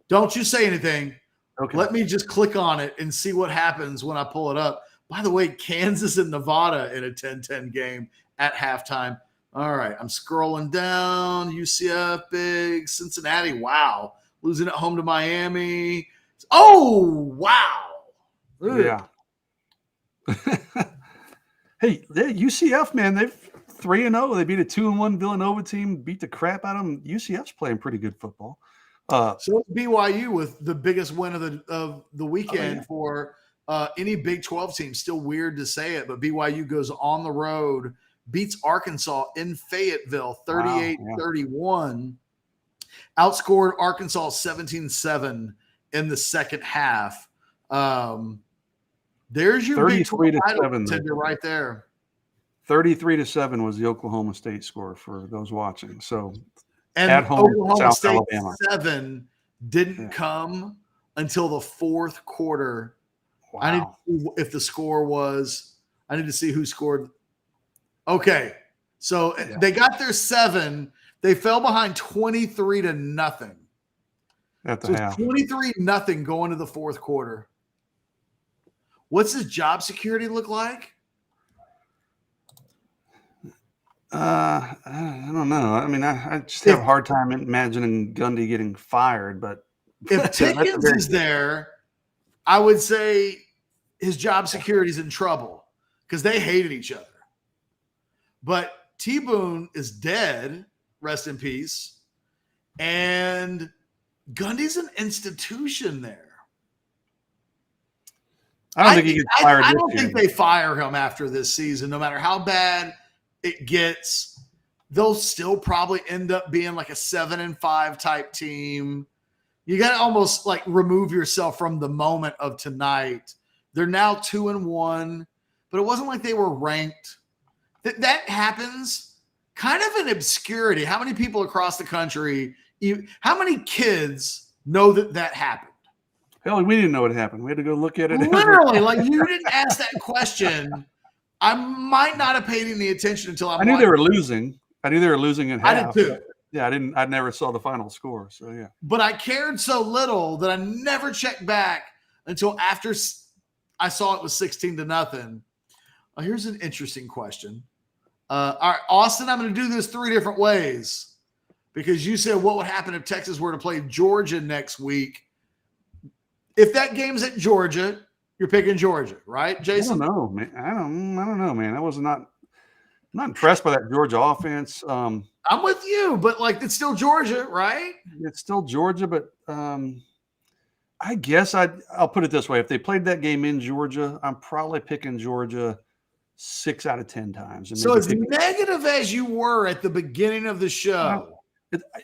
Don't you say anything. Okay. Let me just click on it and see what happens when I pull it up. By the way, Kansas and Nevada in a 10-10 game at halftime. All right, I'm scrolling down. UCF, big. Cincinnati, wow. Losing at home to Miami. Oh, wow. Yeah. Hey, UCF, man, they've 3-0. They beat a 2-1 Villanova team, beat the crap out of them. UCF's playing pretty good football. So BYU with the biggest win of the weekend for any Big 12 team. Still weird to say it, but BYU goes on the road, beats Arkansas in Fayetteville 38-31, outscored Arkansas 17-7 in the second half. There's your Big 12 title contender right there. 33-7 was the Oklahoma State score for those watching. So and at home, Oklahoma South State Alabama. 7 didn't come until the fourth quarter. Wow. I need to see if the score was. I need to see who scored. Okay, so they got their 7. They fell behind 23-0. At the half. 23-0 going to the fourth quarter. What's his job security look like? I don't know. I mean, I just have a hard time imagining Gundy getting fired. But if Pickens is there, I would say his job security is in trouble because they hated each other. But T-Boone is dead, rest in peace, and Gundy's an institution there. I don't think he gets fired. I don't think they fire him after this season, no matter how bad it gets. they'll still probably end up being like a 7-5 type team. You got to almost like remove yourself from the moment of tonight. They're now 2-1, but it wasn't like they were ranked. That happens kind of in obscurity. How many people across the country, how many kids know that happened? Hell, we didn't know what happened. We had to go look at it. Literally, like you didn't ask that question. I might not have paid any attention until I knew they were losing. I knew they were losing in half. I did too. Yeah, I never saw the final score. So yeah. But I cared so little that I never checked back until after I saw it was 16-0. Here's an interesting question. All right, Austin, I'm going to do this 3 different ways because you said what would happen if Texas were to play Georgia next week. If that game's at Georgia, you're picking Georgia, right, Jason? I don't know, man. I don't know, man. I was not impressed by that Georgia offense. I'm with you, but like it's still Georgia, right? It's still Georgia, but I guess I'll put it this way: if they played that game in Georgia, I'm probably picking Georgia 6 out of 10 times. And so as negative as you were at the beginning of the show,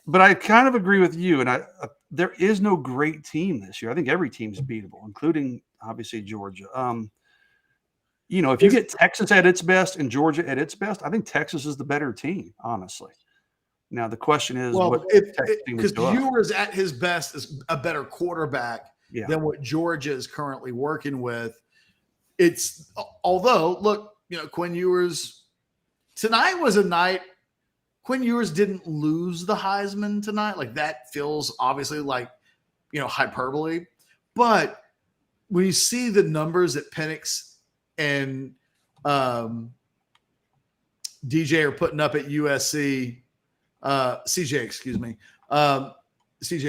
but I kind of agree with you. And there is no great team this year. I think every team's beatable, including obviously Georgia. If you get Texas at its best and Georgia at its best, I think Texas is the better team, honestly. Now the question is, because Ewers at his best is a better quarterback than what Georgia is currently working with. Although look, Quinn Ewers tonight was a night. Quinn Ewers didn't lose the Heisman tonight. Like that feels obviously like, hyperbole. But when you see the numbers that Penix and DJ are putting up at USC, CJ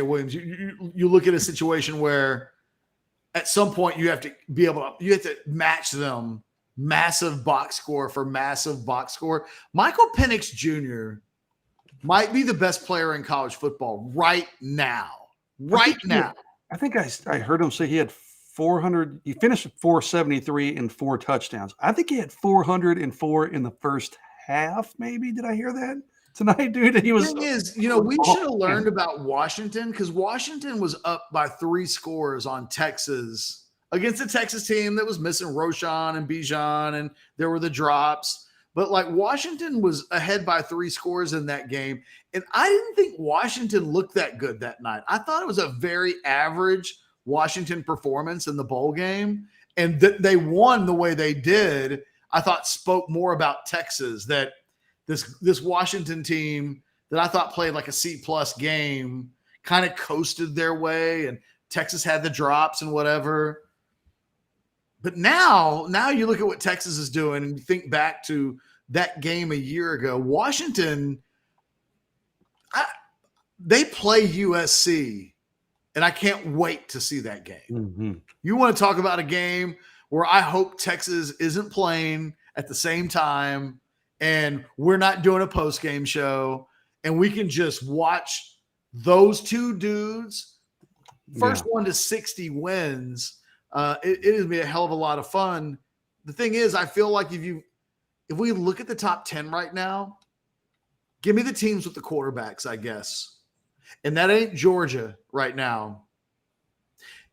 Williams, you look at a situation where at some point you have to match them. Massive box score for massive box score. Michael Penix Jr. might be the best player in college football right now. I think I heard him say he had 400. He finished at 473 and 4 touchdowns. I think he had 404 in the first half. Maybe did I hear that tonight, dude? He was. The thing is, we should have learned about Washington because Washington was up by 3 scores on Texas. Against a Texas team that was missing Roschon and Bijan, and there were the drops. But like Washington was ahead by 3 scores in that game. And I didn't think Washington looked that good that night. I thought it was a very average Washington performance in the bowl game. And that they won the way they did, I thought spoke more about Texas, that this Washington team that I thought played like a C+ game kind of coasted their way, and Texas had the drops and whatever. But now you look at what Texas is doing and you think back to that game a year ago. Washington, they play USC, and I can't wait to see that game. Mm-hmm. You want to talk about a game where I hope Texas isn't playing at the same time and we're not doing a post-game show and we can just watch those 2 dudes. First one to 60 wins. It is be a hell of a lot of fun. The thing is, I feel like if we look at the top 10 right now, give me the teams with the quarterbacks, I guess. And that ain't Georgia right now.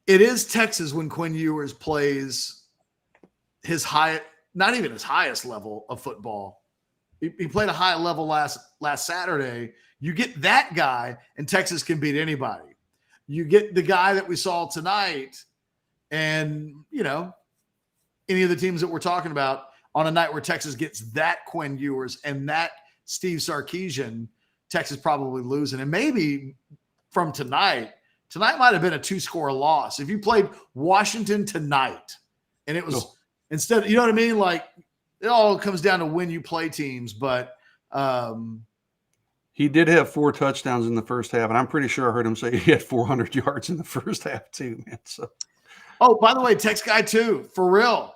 It is Texas when Quinn Ewers plays not even his highest level of football. He played a high level last Saturday. You get that guy, and Texas can beat anybody. You get the guy that we saw tonight, and, any of the teams that we're talking about on a night where Texas gets that Quinn Ewers and that Steve Sarkeesian, Texas probably losing. And maybe from tonight might have been a 2-score loss. If you played Washington tonight and it was instead, you know what I mean? Like it all comes down to when you play teams, but he did have 4 touchdowns in the first half. And I'm pretty sure I heard him say he had 400 yards in the first half too, man. So. Oh, by the way, text guy too, for real.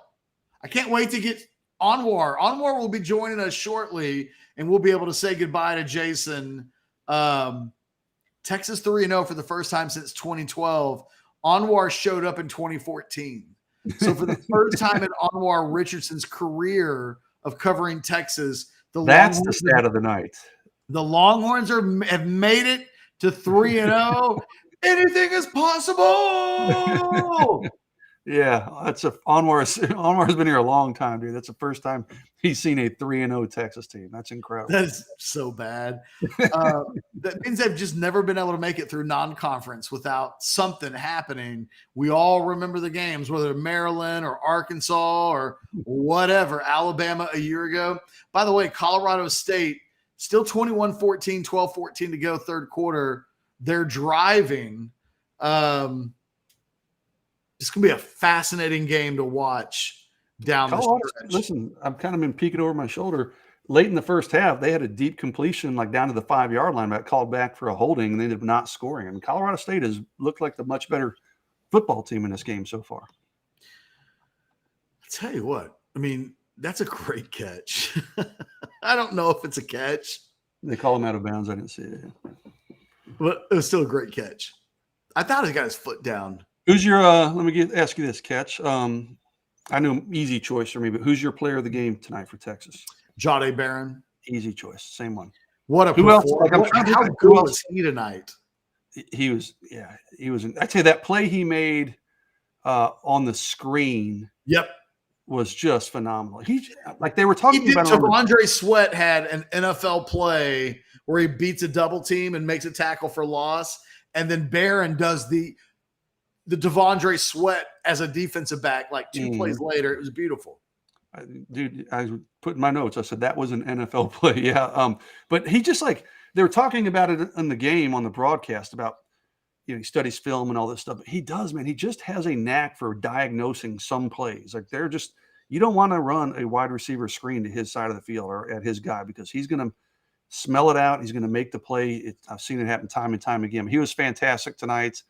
I can't wait to get Anwar. Anwar will be joining us shortly, and we'll be able to say goodbye to Jason. Texas 3-0 for the first time since 2012. Anwar showed up in 2014. So for the first time in Anwar Richardson's career of covering Texas, that's the stat of the night. The Longhorns have made it to 3-0. Anything is possible. Yeah, that's Anwar's been here a long time, dude. That's the first time he's seen a 3-0 Texas team. That's incredible. That's so bad. That means they've just never been able to make it through non-conference without something happening. We all remember the games, whether Maryland or Arkansas or whatever, Alabama a year ago. By the way, Colorado State, still 21-14, 12-14 to go, third quarter. They're driving. It's going to be a fascinating game to watch down the stretch. Listen, I've kind of been peeking over my shoulder. Late in the first half, they had a deep completion like down to the 5-yard line, but called back for a holding, and they ended up not scoring. I mean, Colorado State has looked like the much better football team in this game so far. I'll tell you what, I mean, that's a great catch. I don't know if it's a catch. They call him out of bounds. I didn't see it. But it was still a great catch. I thought he got his foot down. Who's your let me ask you this, Catch. I know easy choice for me, but who's your player of the game tonight for Texas? Jahdae Barron. Easy choice. Same one. What a who else? How good was he tonight? He was I'd say that play he made on the screen. Yep. Was just phenomenal. They were talking about Devondre Sweat had an NFL play where he beats a double team and makes a tackle for loss, and then Barron does the Devondre Sweat as a defensive back like two plays later. It was beautiful. Dude, I put in my notes. I said that was an NFL play. Yeah. But he just they were talking about it in the game on the broadcast about, he studies film and all this stuff. But he does, man. He just has a knack for diagnosing some plays. Like you don't want to run a wide receiver screen to his side of the field or at his guy because he's going to smell it out. He's going to make the play. I've seen it happen time and time again. He was fantastic tonight.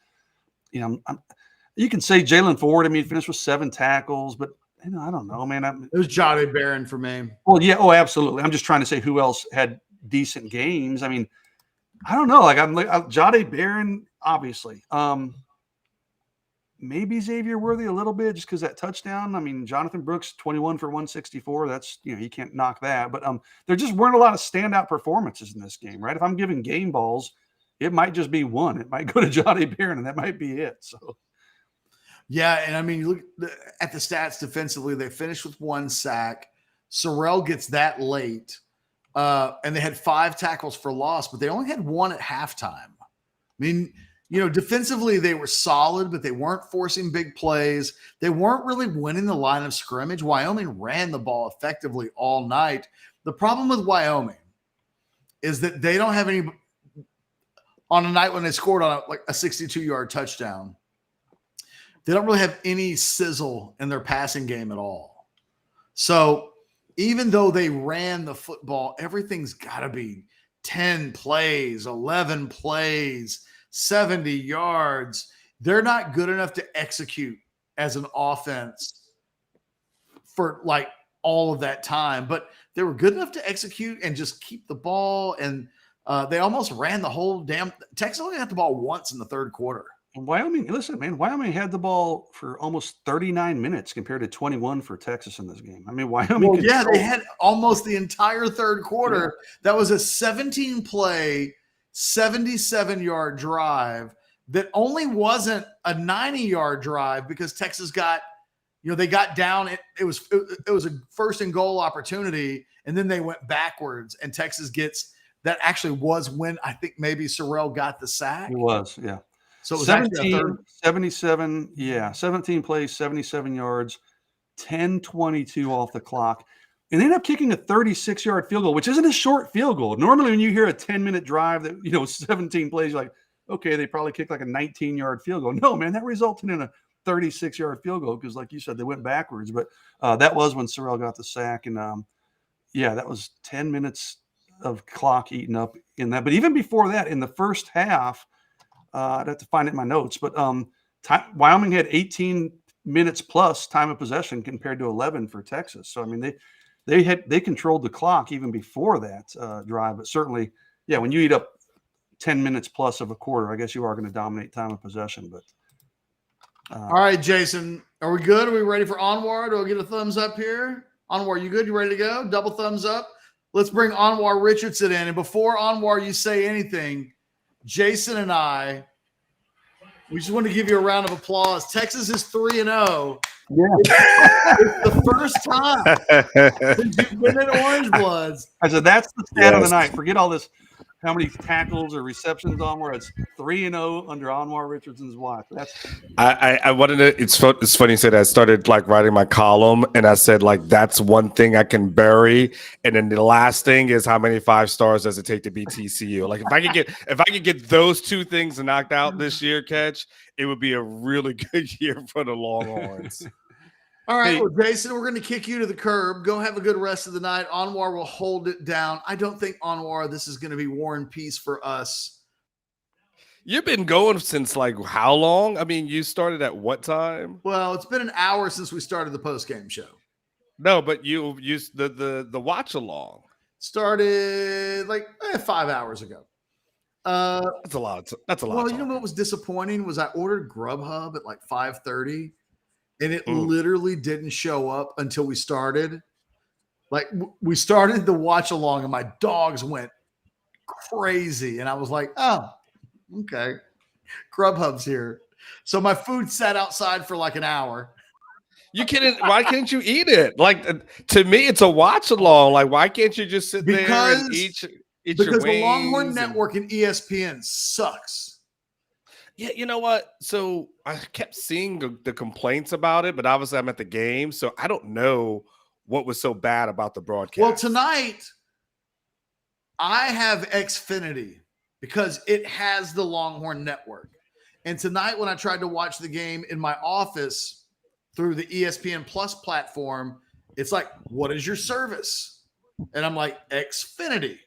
You can say Jalen Ford. I mean, he finished with 7 tackles, but I don't know, man. It was Jahdae Barron for me. Well, yeah. Oh, absolutely. I'm just trying to say who else had decent games. I mean, I don't know. Jahdae Barron, obviously. Maybe Xavier Worthy a little bit just because that touchdown. I mean, Jonathan Brooks, 21 for 164. That's, you can't knock that. But there just weren't a lot of standout performances in this game, right? If I'm giving game balls, it might just be one. It might go to Jahdae Barron, and that might be it. So, yeah, and I mean, you look at the stats defensively. They finished with 1 sack. Sorrell gets that late, and they had 5 tackles for loss, but they only had 1 at halftime. I mean, defensively they were solid, but they weren't forcing big plays. They weren't really winning the line of scrimmage. Wyoming ran the ball effectively all night. The problem with Wyoming is that they don't have any – on a night when they scored on a 62-yard touchdown, they don't really have any sizzle in their passing game at all. So even though they ran the football, everything's got to be 10 plays, 11 plays, 70 yards. They're not good enough to execute as an offense for all of that time, but they were good enough to execute and just keep the ball. And they almost ran the whole damn – Texas only had the ball once in the third quarter. Wyoming had the ball for almost 39 minutes compared to 21 for Texas in this game. I mean, Wyoming. Well, they had almost the entire third quarter. Yeah. That was a 17-play, 77-yard drive that only wasn't a 90-yard drive because Texas got, they got down. It was a first and goal opportunity, and then they went backwards, and Texas gets – that actually was when I think maybe Sorrell got the sack. It was, yeah. So it was 77, 17 plays, 77 yards, 10:22 off the clock. And they ended up kicking a 36-yard field goal, which isn't a short field goal. Normally when you hear a 10-minute drive that, 17 plays, you're like, okay, they probably kicked like a 19-yard field goal. No, man, that resulted in a 36-yard field goal because, like you said, they went backwards. But that was when Sorrell got the sack. And, that was 10 minutes of clock eaten up in that. But even before that, in the first half, I'd have to find it in my notes, but Wyoming had 18 minutes plus time of possession compared to 11 for Texas. So, I mean, they controlled the clock even before that drive, but certainly, when you eat up 10 minutes plus of a quarter, I guess you are going to dominate time of possession. But all right, Jason, are we good? Are we ready for Onward? Do I get a thumbs up here? Onward, you good? You ready to go? Double thumbs up. let's bring Anwar Richardson in. And before Anwar, you say anything, Jason and I, we just want to give you a round of applause. Texas is 3-0. Yeah. It's the first time since you've been at Orangebloods. I said that's the stat of the night. Forget all this. How many tackles or receptions Anwar? It's 3-0 under Anwar Richardson's watch. I wanted to. It's funny you said that. I started like writing my column, and I said like that's one thing I can bury, and then the last thing is how many 5 stars does it take to beat TCU? Like if I could get those 2 things knocked out this year, Catch, it would be a really good year for the Longhorns. All right, well, Jason, we're going to kick you to the curb. Go have a good rest of the night. Anwar will hold it down. I don't think, Anwar, this is going to be War and Peace for us. You've been going since like how long? I mean, you started at what time? Well, it's been an hour since we started the postgame show. No, but you used the watch along. Started like 5 hours ago. That's a lot. That's a lot. Well, you know what was disappointing was I ordered Grubhub at like 5:30. And it literally didn't show up until we started. Like we started the watch along and my dogs went crazy. And I was like, oh, okay. Grubhub's here. So my food sat outside for like an hour. You kidding? Why can't you eat it? Like to me, it's a watch along. Like, why can't you just sit there and eat your because the wings Longhorn Network and ESPN sucks. Yeah, you know what? So I kept seeing the complaints about it, but obviously I'm at the game, so I don't know what was so bad about the broadcast. Well, tonight I have Xfinity because it has the Longhorn Network. And tonight when I tried to watch the game in my office through the ESPN Plus platform, it's like, what is your service? And I'm like, Xfinity.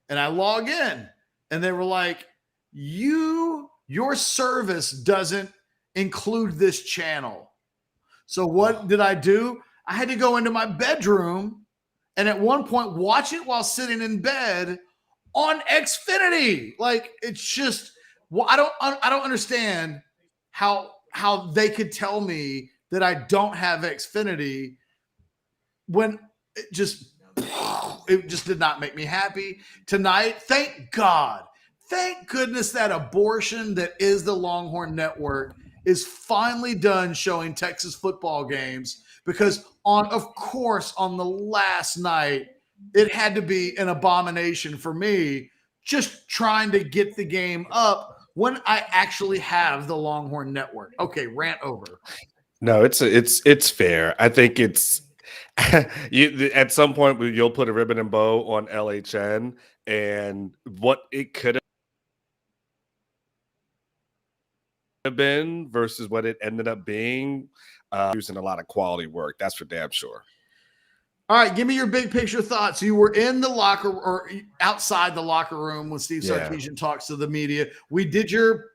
And I log in and they were like, your service doesn't include this channel. So what did I do? I had to go into my bedroom and at one point watch it while sitting in bed on Xfinity. Like it's just, well, I don't understand how they could tell me that I don't have Xfinity when it just did not make me happy. Tonight, thank goodness that abortion that is the Longhorn Network is finally done showing Texas football games because of course, on the last night, it had to be an abomination for me just trying to get the game up when I actually have the Longhorn Network. Okay, rant over. No, it's fair. I think it's at some point you'll put a ribbon and bow on LHN and what it could have been versus what it ended up being, using a lot of quality work. That's for damn sure. All right, give me your big picture thoughts. You were in the locker or outside the locker room when Steve Sarkeesian talks to the media. We did your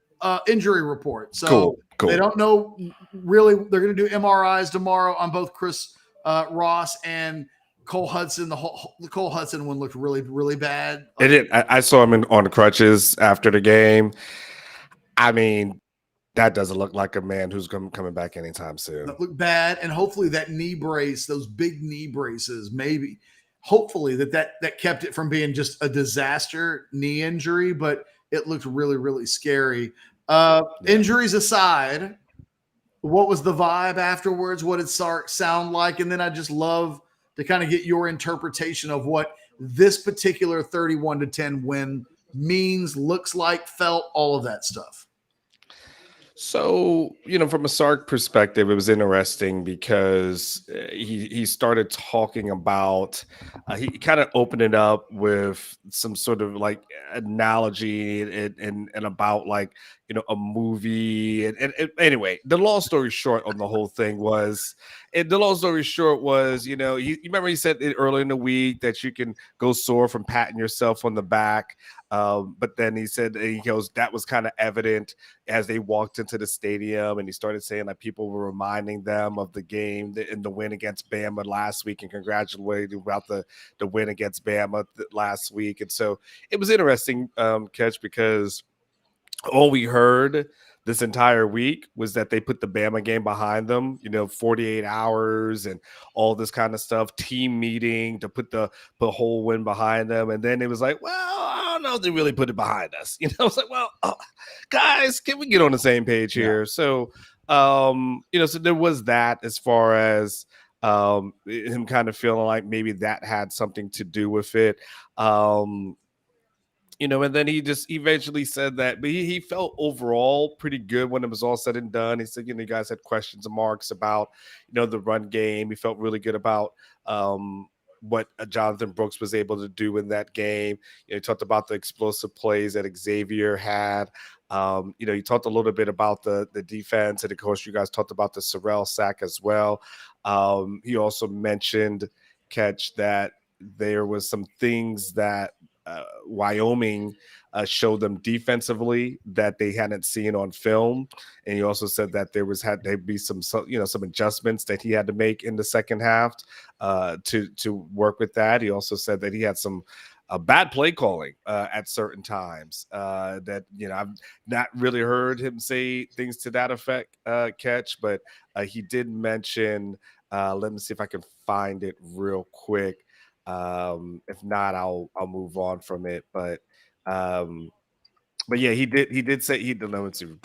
injury report. So cool. They don't know really. They're going to do MRIs tomorrow on both Chris Ross and Cole Hudson. The Cole Hudson one looked really, really bad. It did. I saw him on the crutches after the game. I mean, that doesn't look like a man who's coming back anytime soon. That looked bad, and hopefully that knee brace, those big knee braces, hopefully that kept it from being just a disaster knee injury, but it looked really, really scary. Injuries aside, what was the vibe afterwards? What did Sark sound like? And then I just love to kind of get your interpretation of what this particular 31-10 win means, looks like, felt, all of that stuff. So, from a Sark perspective, it was interesting because he started talking about, he kind of opened it up with some sort of like analogy and about like, a movie. And anyway, the long story short on the whole thing was, you remember he said it earlier in the week that you can go sore from patting yourself on the back. But then he said, that was kind of evident as they walked into the stadium, and he started saying that people were reminding them of the game and the win against Bama last week and congratulating about the win against Bama last week. And so it was interesting, Catch, because all we heard this entire week was that they put the Bama game behind them, 48 hours and all this kind of stuff, team meeting to put whole win behind them. And then it was like, well, I don't know if they really put it behind us. It's like, well, guys, can we get on the same page here? Yeah. So, so there was that as far as him kind of feeling like maybe that had something to do with it. And then he just eventually said that, but he felt overall pretty good when it was all said and done. He said, you guys had questions and marks about, the run game. He felt really good about what Jonathan Brooks was able to do in that game. He talked about the explosive plays that Xavier had. He talked a little bit about the defense, and of course, you guys talked about the Sorrell sack as well. He also mentioned, Catch, that there was some things that Wyoming showed them defensively that they hadn't seen on film, and he also said that there had to be some adjustments that he had to make in the second half to work with that. He also said that he had some bad play calling at certain times that I've not really heard him say things to that effect, Catch, but he did mention. Let me see if I can find it real quick. If not, I'll move on from it. But yeah, he did say let's see.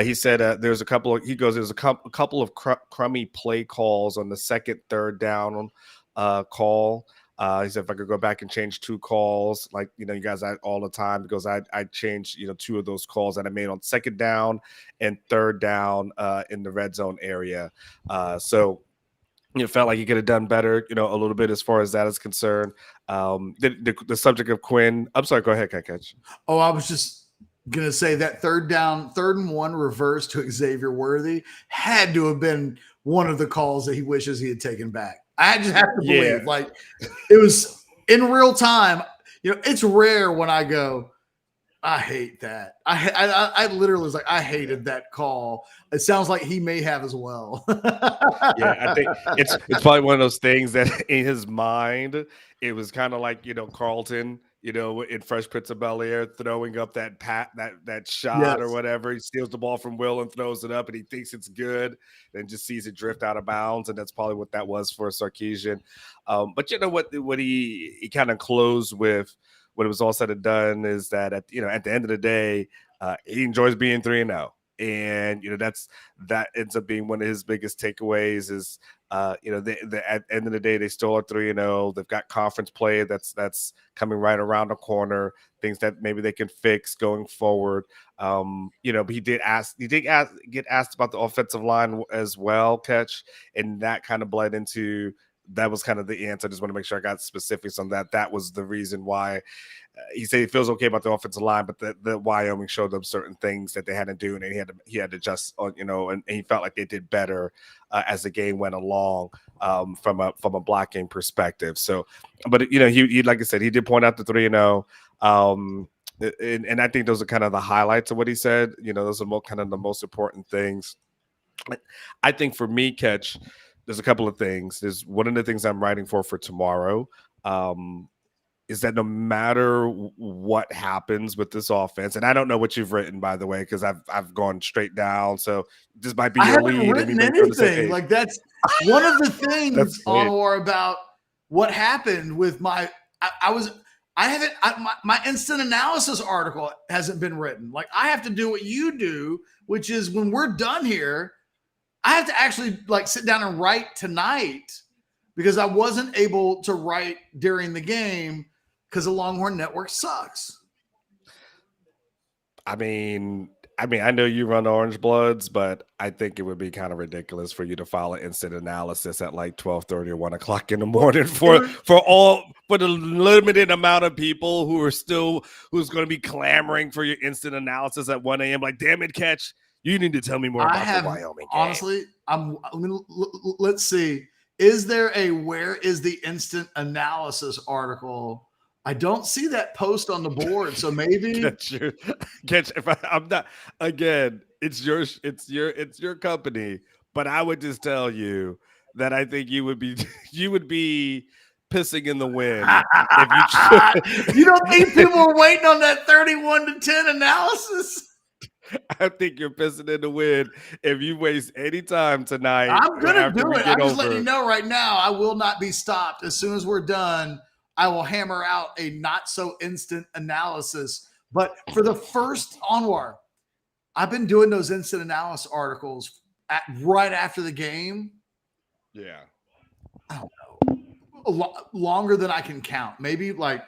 He said there's a couple of there's a couple of crummy play calls on the second, third down call. He said if I could go back and change 2 calls, like you guys all the time, because I changed 2 of those calls that I made on second down and third down in the red zone area. So. Felt like he could have done better, a little bit as far as that is concerned. The subject of Quinn. I'm sorry. Go ahead, Catch. Oh, I was just gonna say that 3rd and 1 reverse to Xavier Worthy had to have been one of the calls that he wishes he had taken back. I just have to believe, like it was in real time. It's rare when I go, I hate that. I literally was like, I hated that call. It sounds like he may have as well. Yeah, I think it's probably one of those things that in his mind, it was kind of like, Carlton, in Fresh Prince of Bel-Air, throwing up that shot or whatever. He steals the ball from Will and throws it up, and he thinks it's good, and just sees it drift out of bounds, and that's probably what that was for Sarkeesian. But what he kind of closed with, when it was all said and done, is that at the end of the day, he enjoys being 3-0, and that ends up being one of his biggest takeaways. Is at the end of the day, they still are 3-0. They've got conference play that's coming right around the corner. Things that maybe they can fix going forward. But he did get asked about the offensive line as well, Catch, and that kind of bled into. That was kind of the answer. I just want to make sure I got specifics on that. That was the reason why he said he feels okay about the offensive line, but the Wyoming showed them certain things that they had to do, and he had to adjust on, and he felt like they did better as the game went along from a blocking perspective. So, but he like I said, he did point out the 3-0. And I think those are kind of the highlights of what he said. Those are kind of the most important things. I think for me, Catch, there's a couple of things. There's one of the things I'm writing for tomorrow is that no matter what happens with this offense, and I don't know what you've written, by the way, because I've gone straight down. So this might be your lead. I haven't written anything. Like that's one of the things, Anwar, about what happened with my instant analysis article hasn't been written. Like I have to do what you do, which is when we're done here, I have to actually sit down and write tonight because I wasn't able to write during the game because the Longhorn Network sucks. I mean, I know you run Orangebloods, but I think it would be kind of ridiculous for you to file an instant analysis at 12:30 or 1 o'clock in the morning for the limited amount of people who's going to be clamoring for your instant analysis at 1 a.m. Like, damn it, Catch. You need to tell me more about the Wyoming game. Honestly, let's see. Is there a where is the instant analysis article? I don't see that post on the board, so maybe Catch. If I'm not, again, it's your company, but I would just tell you that I think you would be pissing in the wind if You don't think people are waiting on that 31-10 analysis? I think you're pissing in the wind if you waste any time tonight. I'm gonna do it. I'm just over. letting you know right now. I will not be stopped. As soon as we're done, I will hammer out a not so instant analysis. But for the first Anwar, I've been doing those instant analysis articles right after the game. Yeah. I don't know. Longer than I can count. Maybe like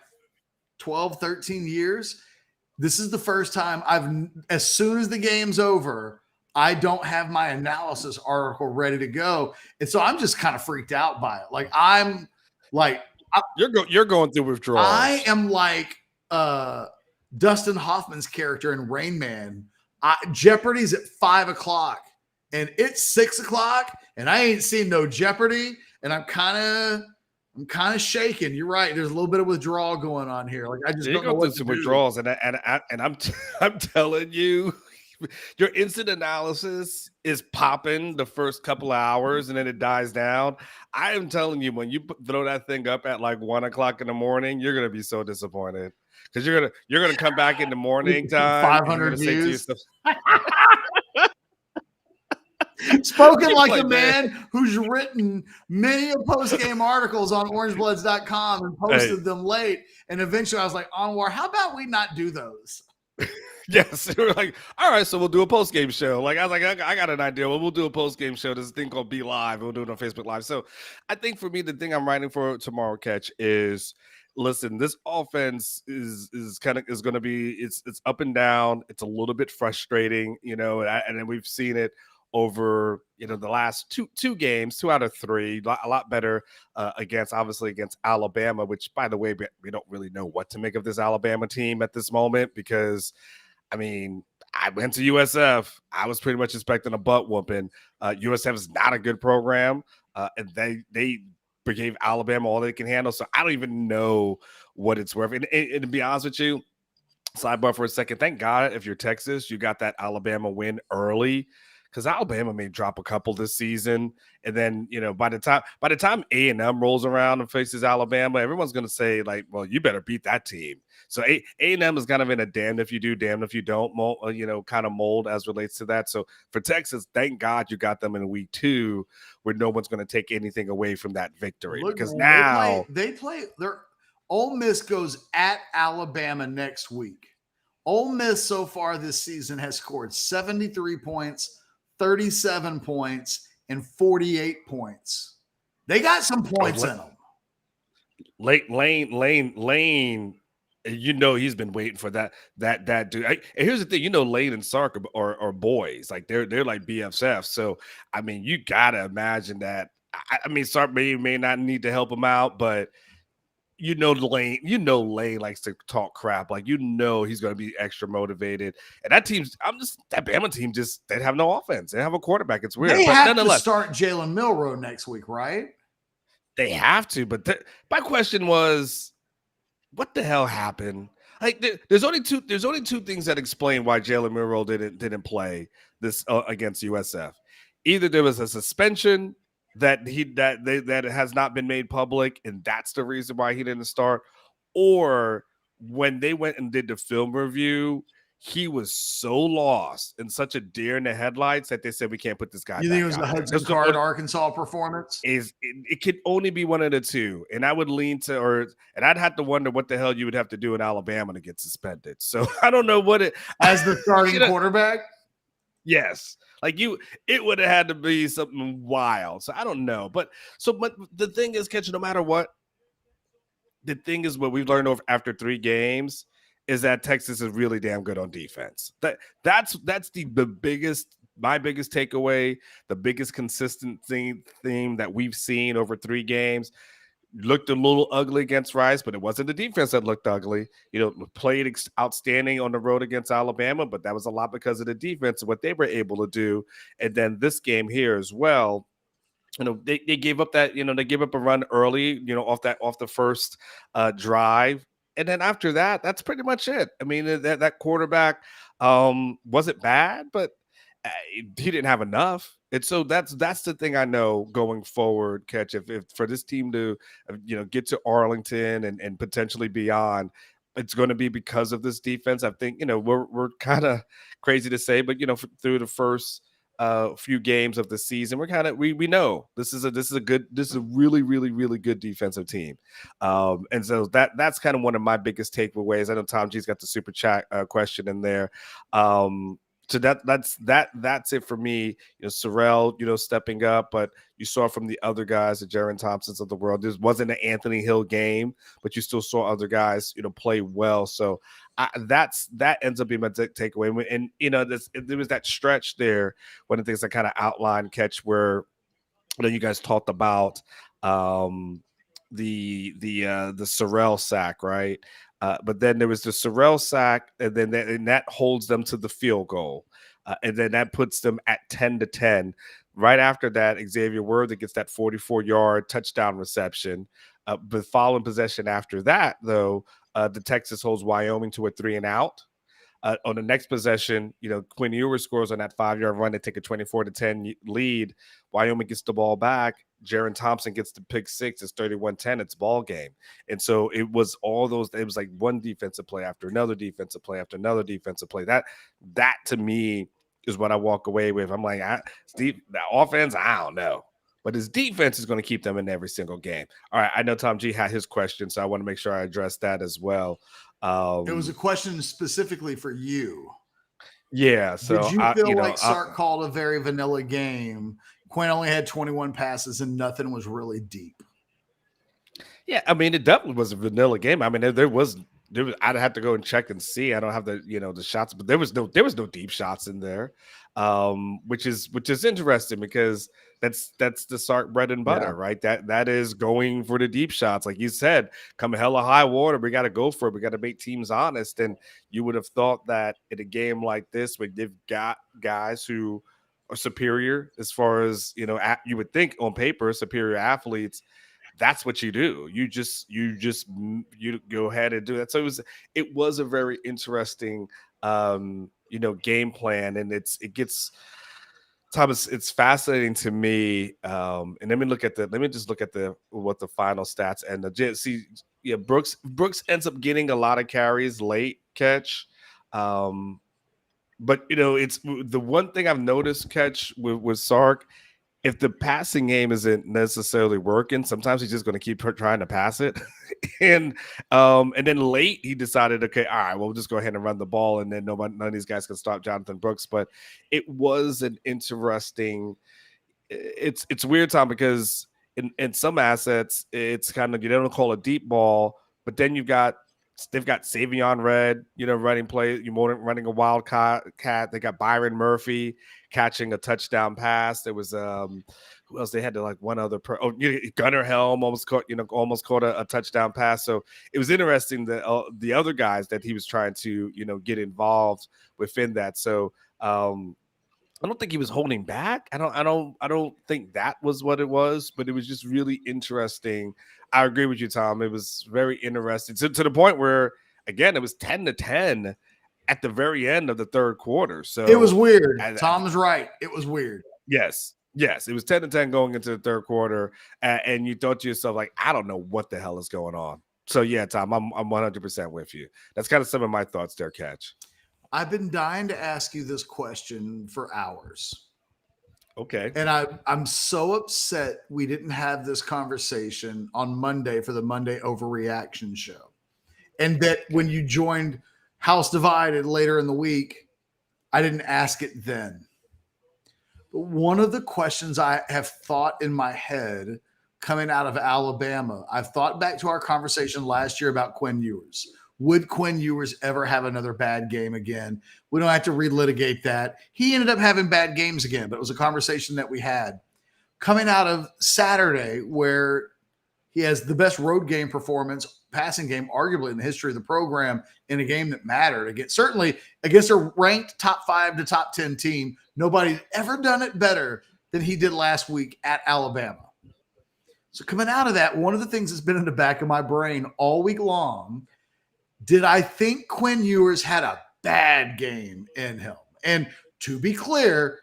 12, 13 years. This is the first time as soon as the game's over, I don't have my analysis article ready to go. And so I'm just kind of freaked out by it. Like You're going through withdrawals. I am like Dustin Hoffman's character in Rain Man. Jeopardy's at 5:00 and it's 6:00 and I ain't seen no Jeopardy. And I'm kind of shaking. You're right. There's a little bit of withdrawal going on here. Like I just don't know what to do. Withdrawals, and I'm telling you, your instant analysis is popping the first couple of hours, and then it dies down. I am telling you, when you throw that thing up at like 1:00 in the morning, you're gonna be so disappointed because you're gonna come back in the morning time. 500 views. Spoken like a man who's written many of post-game articles on orangebloods.com and posted them late. And eventually I was like, Anwar, how about we not do those? Yes. We're like, all right, so we'll do a post-game show. Like I was like, I got an idea. Well, we'll do a post-game show. There's a thing called Be Live. We'll do it on Facebook Live. So I think for me, the thing I'm writing for tomorrow, Catch, is listen, this offense is going to be, it's up and down. It's a little bit frustrating, and then we've seen it over the last two games, 2 out of 3, a lot better against Alabama, which by the way, we don't really know what to make of this Alabama team at this moment, because I mean, I went to USF. I was pretty much expecting a butt whooping. USF is not a good program, and they gave Alabama all they can handle. So I don't even know what it's worth. And to be honest with you, sidebar for a second, thank God if you're Texas, you got that Alabama win early, because Alabama may drop a couple this season, and then by the time A&M rolls around and faces Alabama, everyone's going to say like, "Well, you better beat that team." So A&M is kind of in a damned if you do, damned if you don't, kind of mold as relates to that. So for Texas, thank God you got them in week 2, where no one's going to take anything away from that victory. Because now they play. Ole Miss goes at Alabama next week. Ole Miss so far this season has scored 73 points. 37 points and 48 points. They got some points in them. Lane, he's been waiting for that dude. And here's the thing, Lane and Sark are boys. Like they're like BFFs. So I mean, you gotta imagine that. I mean, Sark may not need to help him out, but Lane likes to talk crap. Like, he's going to be extra motivated. And that Bama team they have no offense. They have a quarterback. It's weird. They have to start Jalen Milroe next week, right? They have to. But my question was, what the hell happened? Like, there's only two things that explain why Jalen Milroe didn't play this against USF. Either there was a suspension that has not been made public, and that's the reason why he didn't start, or when they went and did the film review, he was so lost and such a deer in the headlights that they said we can't put this guy. You think it was the Hudson Card Arkansas performance? It could only be one of the two, and I would lean to, and I'd have to wonder what the hell you would have to do in Alabama to get suspended. So I don't know what it as the starting quarterback. Yes. Like it would have had to be something wild. So I don't know. But the thing is, Catch, no matter what, the thing is what we've learned after 3 games is that Texas is really damn good on defense. That's my biggest takeaway, the biggest consistent theme that we've seen over 3 games. Looked a little ugly against Rice, but it wasn't the defense that looked ugly. Played outstanding on the road against Alabama, but that was a lot because of the defense and what they were able to do. And then this game here as well, they gave up that, they gave up a run early, off the first drive. And then after that, that's pretty much it. I mean, that quarterback wasn't bad, but he didn't have enough. And so that's the thing I know going forward, Catch. If for this team to get to Arlington and potentially beyond, it's going to be because of this defense. I think we're kind of crazy to say, but through the first few games of the season, we know this is a really really really good defensive team, and so that's kind of one of my biggest takeaways. I know Tom G's got the super chat question in there. So that's it for me. Sorrell, stepping up, but you saw from the other guys, the Jaron Thompsons of the world. This wasn't an Anthony Hill game, but you still saw other guys, play well. So that ends up being my takeaway. And there was that stretch there. One of the things I kind of outlined, Catch, where you guys talked about the Sorrell sack, right? But then there was the Sorrell sack, and then that holds them to the field goal. And then that puts them at 10-10. Right after that, Xavier Worthy gets that 44-yard touchdown reception. But following possession after that, though, the Texas holds Wyoming to a 3-and-out. On the next possession, Quinn Ewers scores on that 5-yard run to take a 24-10 lead. Wyoming gets the ball back. Jaron Thompson gets the pick six. It's 31-10. It's ball game. And so it was it was like one defensive play after another defensive play after another defensive play. That to me is what I walk away with. I'm like, Steve, the offense, I don't know. But his defense is going to keep them in every single game. All right, I know Tom G had his question, so I want to make sure I address that as well. It was a question specifically for you. Yeah. So did you feel like Sark called a very vanilla game? Quinn only had 21 passes and nothing was really deep. Yeah, I mean, it definitely was a vanilla game. I mean, there was I'd have to go and check and see. I don't have the shots, but there was no deep shots in there, which is interesting because that's the Sark bread and butter, right? That is going for the deep shots, like you said. Come hella high water, we got to go for it. We got to make teams honest. And you would have thought that in a game like this, where they've got guys who are superior as far as you would think on paper, superior athletes. That's what you do. You go ahead and do that. So it was a very interesting, game plan, and it gets, Thomas. It's fascinating to me. And let me just look at what the final stats and Brooks ends up getting a lot of carries late, Catch. But it's the one thing I've noticed, Catch, with Sark. If the passing game isn't necessarily working, sometimes he's just going to keep trying to pass it. and then late, he decided, okay, all right, we'll just go ahead and run the ball, and then none of these guys can stop Jonathan Brooks. But it was an interesting – it's weird, Tom, because in some assets, it's kind of – you don't call a deep ball, but then they've got Savion Red, running play, running a wildcat. They got Byron Murphy catching a touchdown pass. There was who else? They had one other. Gunnar Helm almost caught a touchdown pass. So it was interesting that the other guys that he was trying to get involved within that. So I don't think he was holding back. I don't think that was what it was, but it was just really interesting. I agree with you, Tom. It was very interesting to the point where, again, it was 10-10 at the very end of the third quarter. So it was weird. Tom is right. It was weird. Yes. It was 10-10 going into the third quarter, and you thought to yourself, like, I don't know what the hell is going on. So yeah, Tom, I'm 100% with you. That's kind of some of my thoughts there, Catch. I've been dying to ask you this question for hours. Okay. And I'm so upset we didn't have this conversation on Monday for the Monday Overreaction show. And that when you joined House Divided later in the week, I didn't ask it then. But one of the questions I have thought in my head coming out of Alabama, I've thought back to our conversation last year about Quinn Ewers. Would Quinn Ewers ever have another bad game again? We don't have to relitigate that. He ended up having bad games again, but it was a conversation that we had. Coming out of Saturday, where he has the best road game performance, passing game, arguably in the history of the program, in a game that mattered, certainly against a ranked top 5 to top 10 team. Nobody's ever done it better than he did last week at Alabama. So coming out of that, one of the things that's been in the back of my brain all week long, did I think Quinn Ewers had a bad game in him? And to be clear,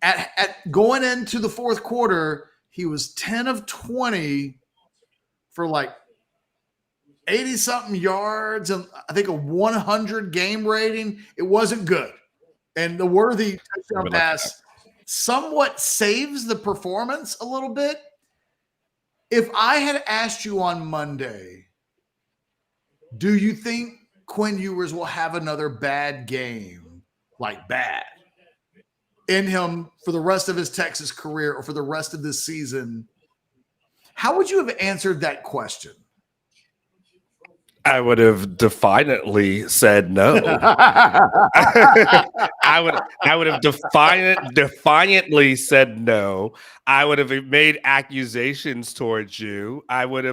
at going into the fourth quarter, he was 10 of 20 for like 80-something yards and I think a 100 game rating. It wasn't good. And the Worthy touchdown pass somewhat saves the performance a little bit. If I had asked you on Monday, do you think Quinn Ewers will have another bad game, like bad, in him for the rest of his Texas career or for the rest of this season? How would you have answered that question? I would have defiantly said no. I would have defiantly said no. I would have made accusations towards you. You would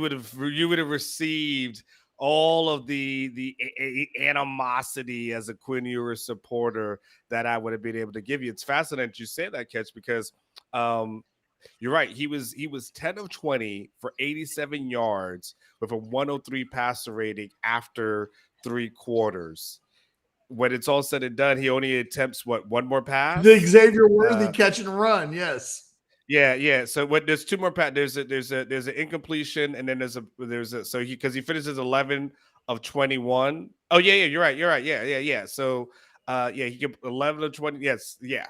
have received all of the animosity as a Quinn Ewers supporter that I would have been able to give you. It's fascinating you say that, Catch, because you're right. He was 10 of 20 for 87 yards with a 103 passer rating after 3 quarters. When it's all said and done, he only attempts one more pass? The Xavier Worthy catch and run, yes. Yeah. So there's 2 more pass. There's an incompletion, and then because he finishes 11 of 21. Oh yeah, you're right. Yeah. So he get 11 of 20. Yes, yeah.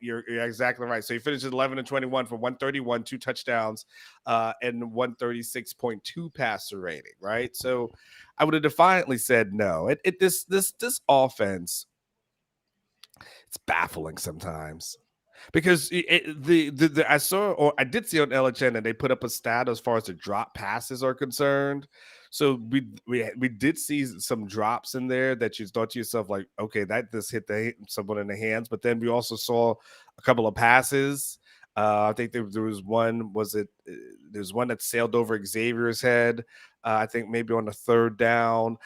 You're exactly right. So he finishes 11 and 21 for 131, 2 touchdowns, and 136.2 passer rating. Right. So I would have defiantly said no. This offense, it's baffling sometimes because I did see on LHN and they put up a stat as far as the drop passes are concerned. So we did see some drops in there that you thought to yourself like, okay, that just hit someone in the hands. But then we also saw a couple of passes. I think there was one. There's one that sailed over Xavier's head. I think maybe on the 3rd down.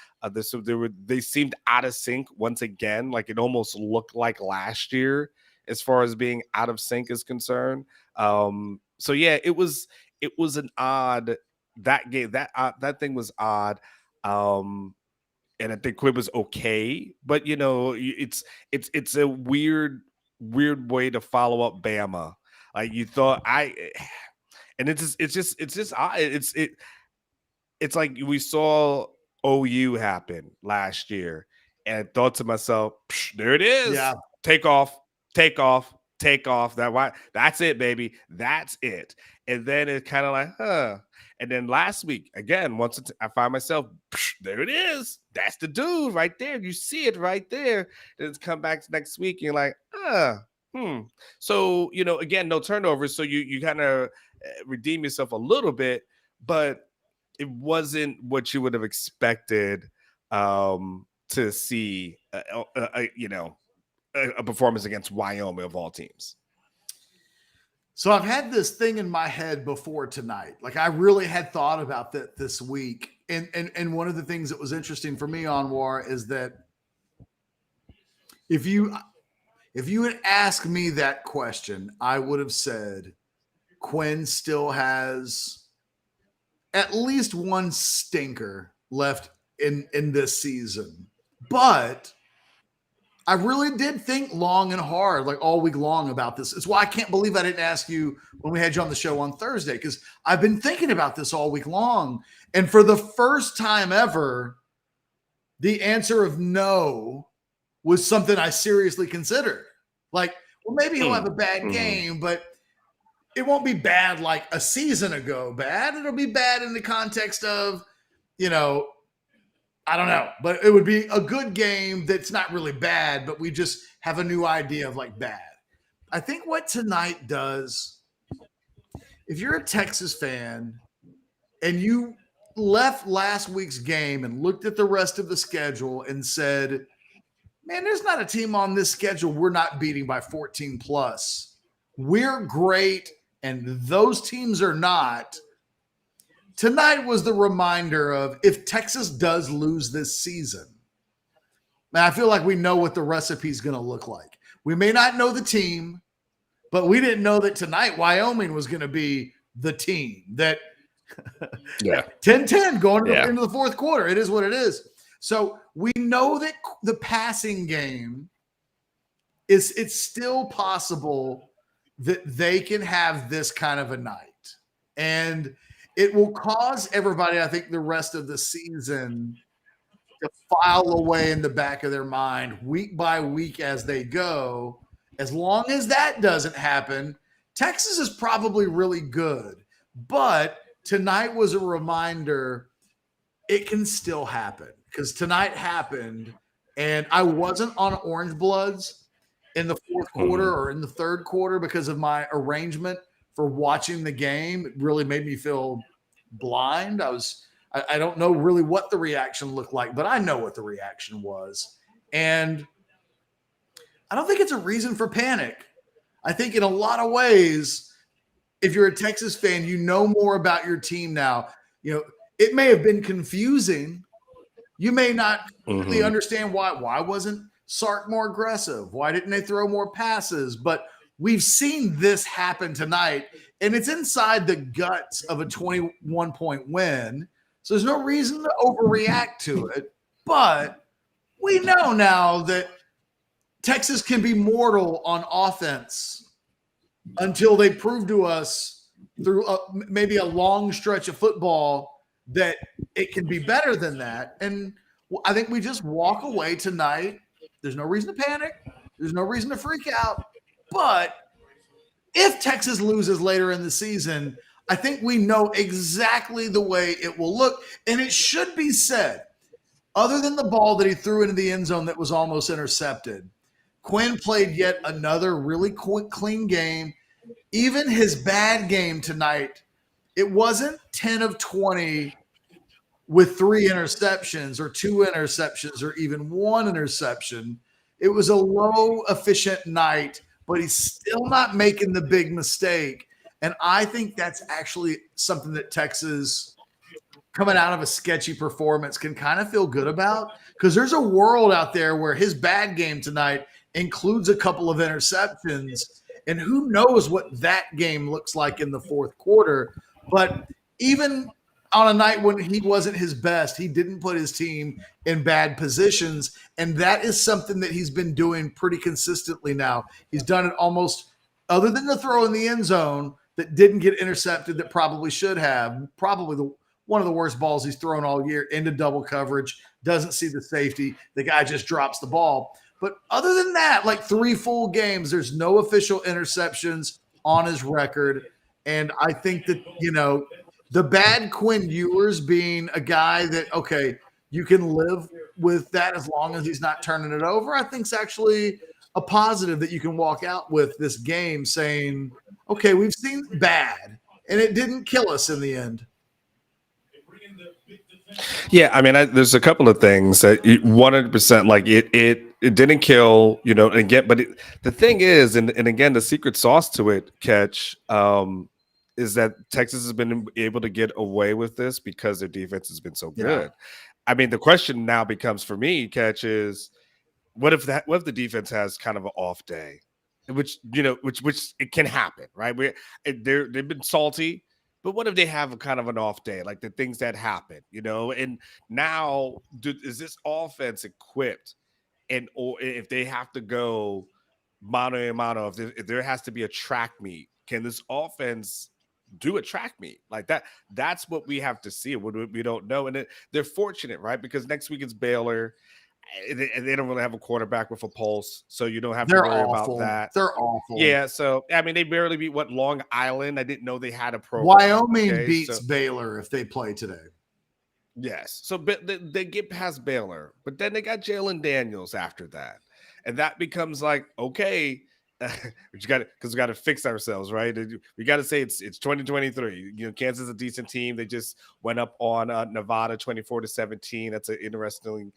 They seemed out of sync once again. Like it almost looked like last year as far as being out of sync is concerned. So yeah, it was an odd. That game, that thing was odd, and I think Quinn was okay, but it's a weird way to follow up Bama. Like you thought, and it's just odd. It's like we saw OU happen last year, and I thought to myself, there it is, yeah. Take off. That's it, baby. That's it. And then it's kind of like, huh. And then last week, again, I find myself, there it is. That's the dude right there. You see it right there. Then it's come back next week. And you're like, So, again, no turnovers. So you kind of redeem yourself a little bit, but it wasn't what you would have expected to see, a performance against Wyoming of all teams. So I've had this thing in my head before tonight. Like I really had thought about that this week. And one of the things that was interesting for me, Anwar, is that if you had asked me that question, I would have said Quinn still has at least one stinker left in this season. But I really did think long and hard, like all week long about this. It's why I can't believe I didn't ask you when we had you on the show on Thursday, because I've been thinking about this all week long. And for the first time ever, the answer of no was something I seriously considered. Like, well, maybe he'll have a bad game, but it won't be bad like a season ago bad. It'll be bad in the context of, I don't know, but it would be a good game that's not really bad, but we just have a new idea of like bad. I think what tonight does, if you're a Texas fan and you left last week's game and looked at the rest of the schedule and said, man, there's not a team on this schedule we're not beating by 14 plus. We're great, and those teams are not. Tonight was the reminder of if Texas does lose this season, and I feel like we know what the recipe is going to look like. We may not know the team, but we didn't know that tonight Wyoming was going to be the team that 10-10 going into the fourth quarter. It is what it is. So we know that the passing game it's still possible that they can have this kind of a night. And it will cause everybody, I think, the rest of the season to file away in the back of their mind week by week as they go. As long as that doesn't happen, Texas is probably really good. But tonight was a reminder it can still happen, because tonight happened, and I wasn't on Orangebloods in the fourth quarter or in the third quarter because of my arrangement for watching the game. It really made me feel blind. I don't know really what the reaction looked like, but I know what the reaction was. And I don't think it's a reason for panic. I think in a lot of ways, if you're a Texas fan, you know more about your team now. You know, it may have been confusing. You may not really understand why wasn't Sark more aggressive? Why didn't they throw more passes? But we've seen this happen tonight, and it's inside the guts of a 21-point win. So there's no reason to overreact to it. But we know now that Texas can be mortal on offense until they prove to us through maybe a long stretch of football that it can be better than that. And I think we just walk away tonight. There's no reason to panic. There's no reason to freak out. But if Texas loses later in the season, I think we know exactly the way it will look. And it should be said, other than the ball that he threw into the end zone that was almost intercepted, Quinn played yet another really quick, clean game. Even his bad game tonight, it wasn't 10 of 20 with 3 interceptions or 2 interceptions or even 1 interception. It was a low efficient night, but he's still not making the big mistake. And I think that's actually something that Texas, coming out of a sketchy performance, can kind of feel good about, because there's a world out there where his bad game tonight includes a couple of interceptions, and who knows what that game looks like in the fourth quarter. But even on a night when he wasn't his best, he didn't put his team in bad positions, and that is something that he's been doing pretty consistently now. He's done it almost, other than the throw in the end zone that didn't get intercepted that probably should have, probably one of the worst balls he's thrown all year, into double coverage, doesn't see the safety, the guy just drops the ball. But other than that, like 3 full games, there's no official interceptions on his record. And I think that, you know, the bad Quinn Ewers being a guy that, okay, you can live with that as long as he's not turning it over, I think is actually a positive that you can walk out with this game saying, okay, we've seen bad, and it didn't kill us in the end. Yeah, I mean, there's a couple of things that 100%, like it didn't kill, you know, again, but the thing is, and again, the secret sauce to it, Catch, is that Texas has been able to get away with this because their defense has been so good. Yeah. I mean, the question now becomes for me, Catch, is what if the defense has kind of an off day, which it can happen, right? They've been salty. But what if they have a kind of an off day, like the things that happen, you know? And now, is this offense equipped? Or if they have to go mano a mano, if there has to be a track meet, can this offense do a track meet like that? That's what we have to see. We don't know. And they're fortunate, right? Because next week it's Baylor. And they don't really have a quarterback with a pulse, so you don't have to worry about that. They're awful. Yeah, so I mean, they barely beat Long Island. I didn't know they had a program. Wyoming beats Baylor if they play today. Yes, so they get past Baylor, but then they got Jalen Daniels after that, and that becomes like, okay, we got to fix ourselves, right? We got to say it's 2023. You know, Kansas is a decent team. They just went up on Nevada 24-17. That's an interesting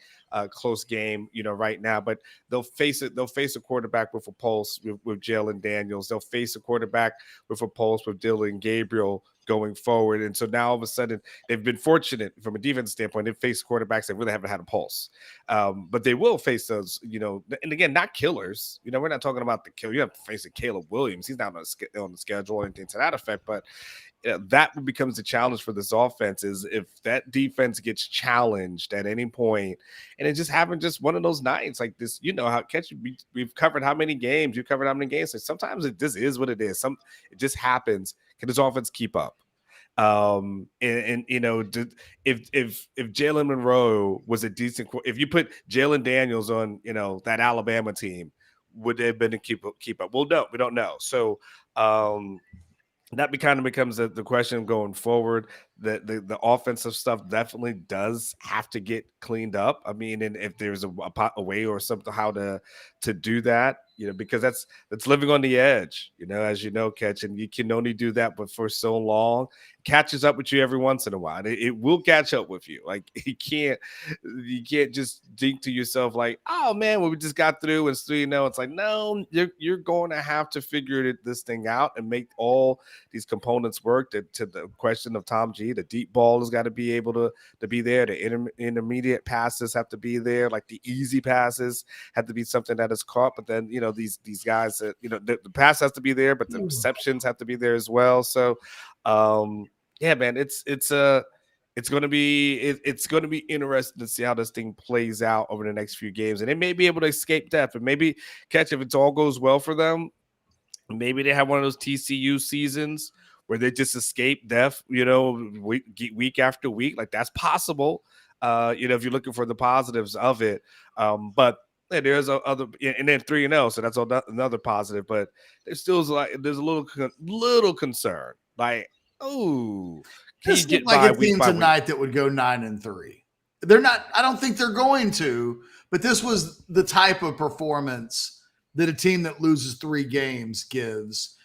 close game, you know, right now. But they'll face a quarterback with a pulse with Jalen Daniels. They'll face a quarterback with a pulse with Dylan Gabriel going forward. And so now all of a sudden they've been fortunate from a defense standpoint. They've faced quarterbacks that really haven't had a pulse. But they will face those, you know, and again, not killers. You know, we're not talking about the killer. You have to face a Caleb Williams. He's not on the schedule or anything to that effect. But that becomes the challenge for this offense is if that defense gets challenged at any point, and it just happened just one of those nights like this, how we've covered how many games, you covered how many games. So sometimes this is what it is. It just happens. Can this offense keep up? If Jalen Monroe was a decent, if you put Jalen Daniels on, that Alabama team, would they have been to keep up? Well, no, we don't know. So, that kind of becomes the question going forward. The offensive stuff definitely does have to get cleaned up. I mean, and if there's a way or something how to do that, because that's living on the edge, as Catch, and you can only do that but for so long. Catches up with you every once in a while. It will catch up with you. Like you can't just think to yourself like, oh man, we just got through and 3-0. It's like, no, you're going to have to figure this thing out and make all these components work. To the question of Tom G, the deep ball has got to be able to be there. The intermediate passes have to be there. Like the easy passes have to be something that is caught. But then these guys that the pass has to be there, but the receptions have to be there as well. So. Yeah, man, it's going to be interesting to see how this thing plays out over the next few games, and they may be able to escape death, and maybe Catch, if it all goes well for them, maybe they have one of those TCU seasons where they just escape death, week after week. Like that's possible, if you're looking for the positives of it. But there's other, and then 3-0, so that's another positive. But there's still there's a little concern. Like, this looked like a team tonight that would go 9-3. They're not. I don't think they're going to. But this was the type of performance that a team that loses 3 games gives.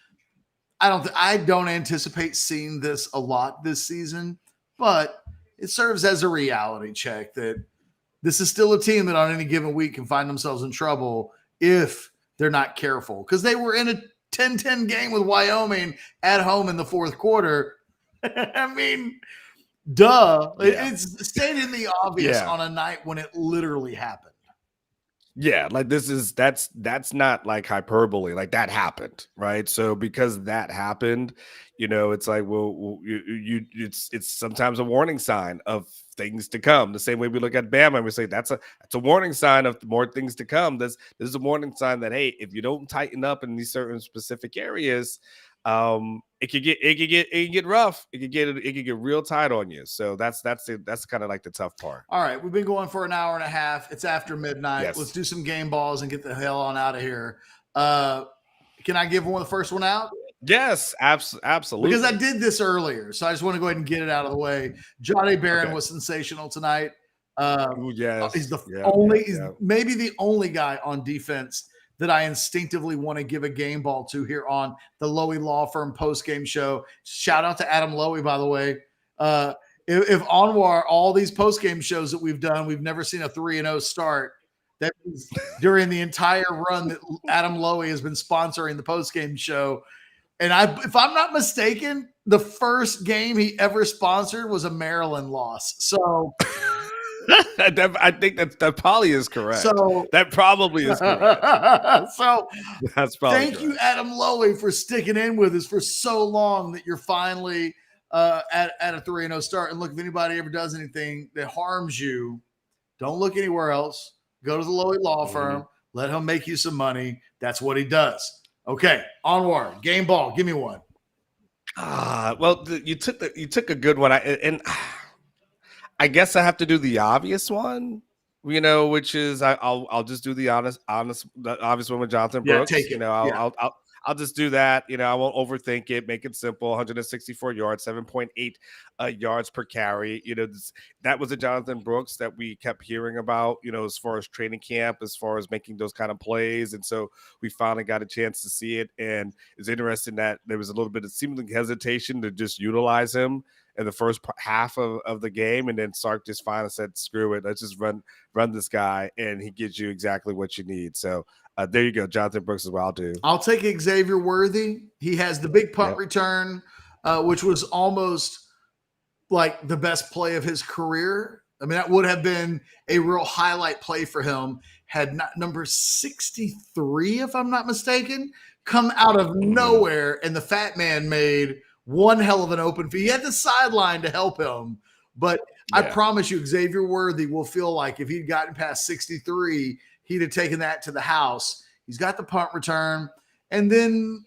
I don't anticipate seeing this a lot this season, but it serves as a reality check that this is still a team that on any given week can find themselves in trouble if they're not careful. Because they were in a 10-10 game with Wyoming at home in the fourth quarter. I mean, duh. Yeah. It's stating the obvious on a night when it literally happened. Yeah, like that's not like hyperbole. Like that happened, right? So because that happened, it's like, well, it's sometimes a warning sign of things to come. The same way we look at Bama and we say that's a warning sign of more things to come. This is a warning sign that, hey, if you don't tighten up in these certain specific areas, it could get rough. It could get real tight on you. So that's kind of like the tough part. All right, we've been going for an hour and a half. It's after midnight. Yes. Let's do some game balls and get the hell on out of here. Can I give the first one out? Yes, absolutely. Because I did this earlier, so I just want to go ahead and get it out of the way. Johnny Barron was sensational tonight. Yes, he's he's maybe the only guy on defense that I instinctively want to give a game ball to here on the Loewy Law Firm post-game show. Shout out to Adam Loewy, by the way. If Anwar, all these post-game shows that we've done, we've never seen a 3-0 start. That means during the entire run that Adam Loewy has been sponsoring the post-game show. And if I'm not mistaken, the first game he ever sponsored was a Maryland loss. So I think that probably is correct. So that probably is correct. So that's probably thank you, Adam Loewy, for sticking in with us for so long that you're finally at a 3-0 start. And look, if anybody ever does anything that harms you, don't look anywhere else. Go to the Loewy Law Firm. Let him make you some money. That's what he does. Okay, onward. Game ball. Give me one. Well, you took a good one. I guess I have to do the obvious one, which is I'll just do the obvious one with Jonathan Brooks. Yeah, take it. I'll just do that. I won't overthink it. Make it simple. 164 yards, 7.8 yards per carry. That was a Jonathan Brooks that we kept hearing about, as far as training camp, as far as making those kind of plays. And so we finally got a chance to see it. And it's interesting that there was a little bit of seeming hesitation to just utilize him in the first half of the game. And then Sark just finally said, screw it. Let's just run this guy. And he gives you exactly what you need. So there you go. Jonathan Brooks is what I'll do. I'll take Xavier Worthy. He has the big punt return, which was almost like the best play of his career. I mean, that would have been a real highlight play for him had not number 63, if I'm not mistaken, come out of nowhere. And the fat man made one hell of an open field. He had the sideline to help him, but I promise you, Xavier Worthy will feel like if he'd gotten past 63, he'd have taken that to the house. He's got the punt return. And then,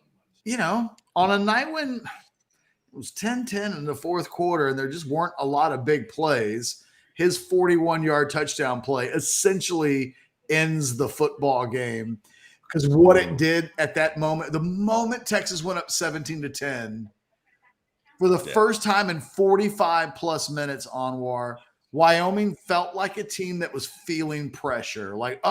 on a night when it was 10-10 in the fourth quarter and there just weren't a lot of big plays, his 41-yard touchdown play essentially ends the football game. Because what it did at that moment, the moment Texas went up 17-10, for the first time in 45-plus minutes, Anwar, Wyoming felt like a team that was feeling pressure. Like,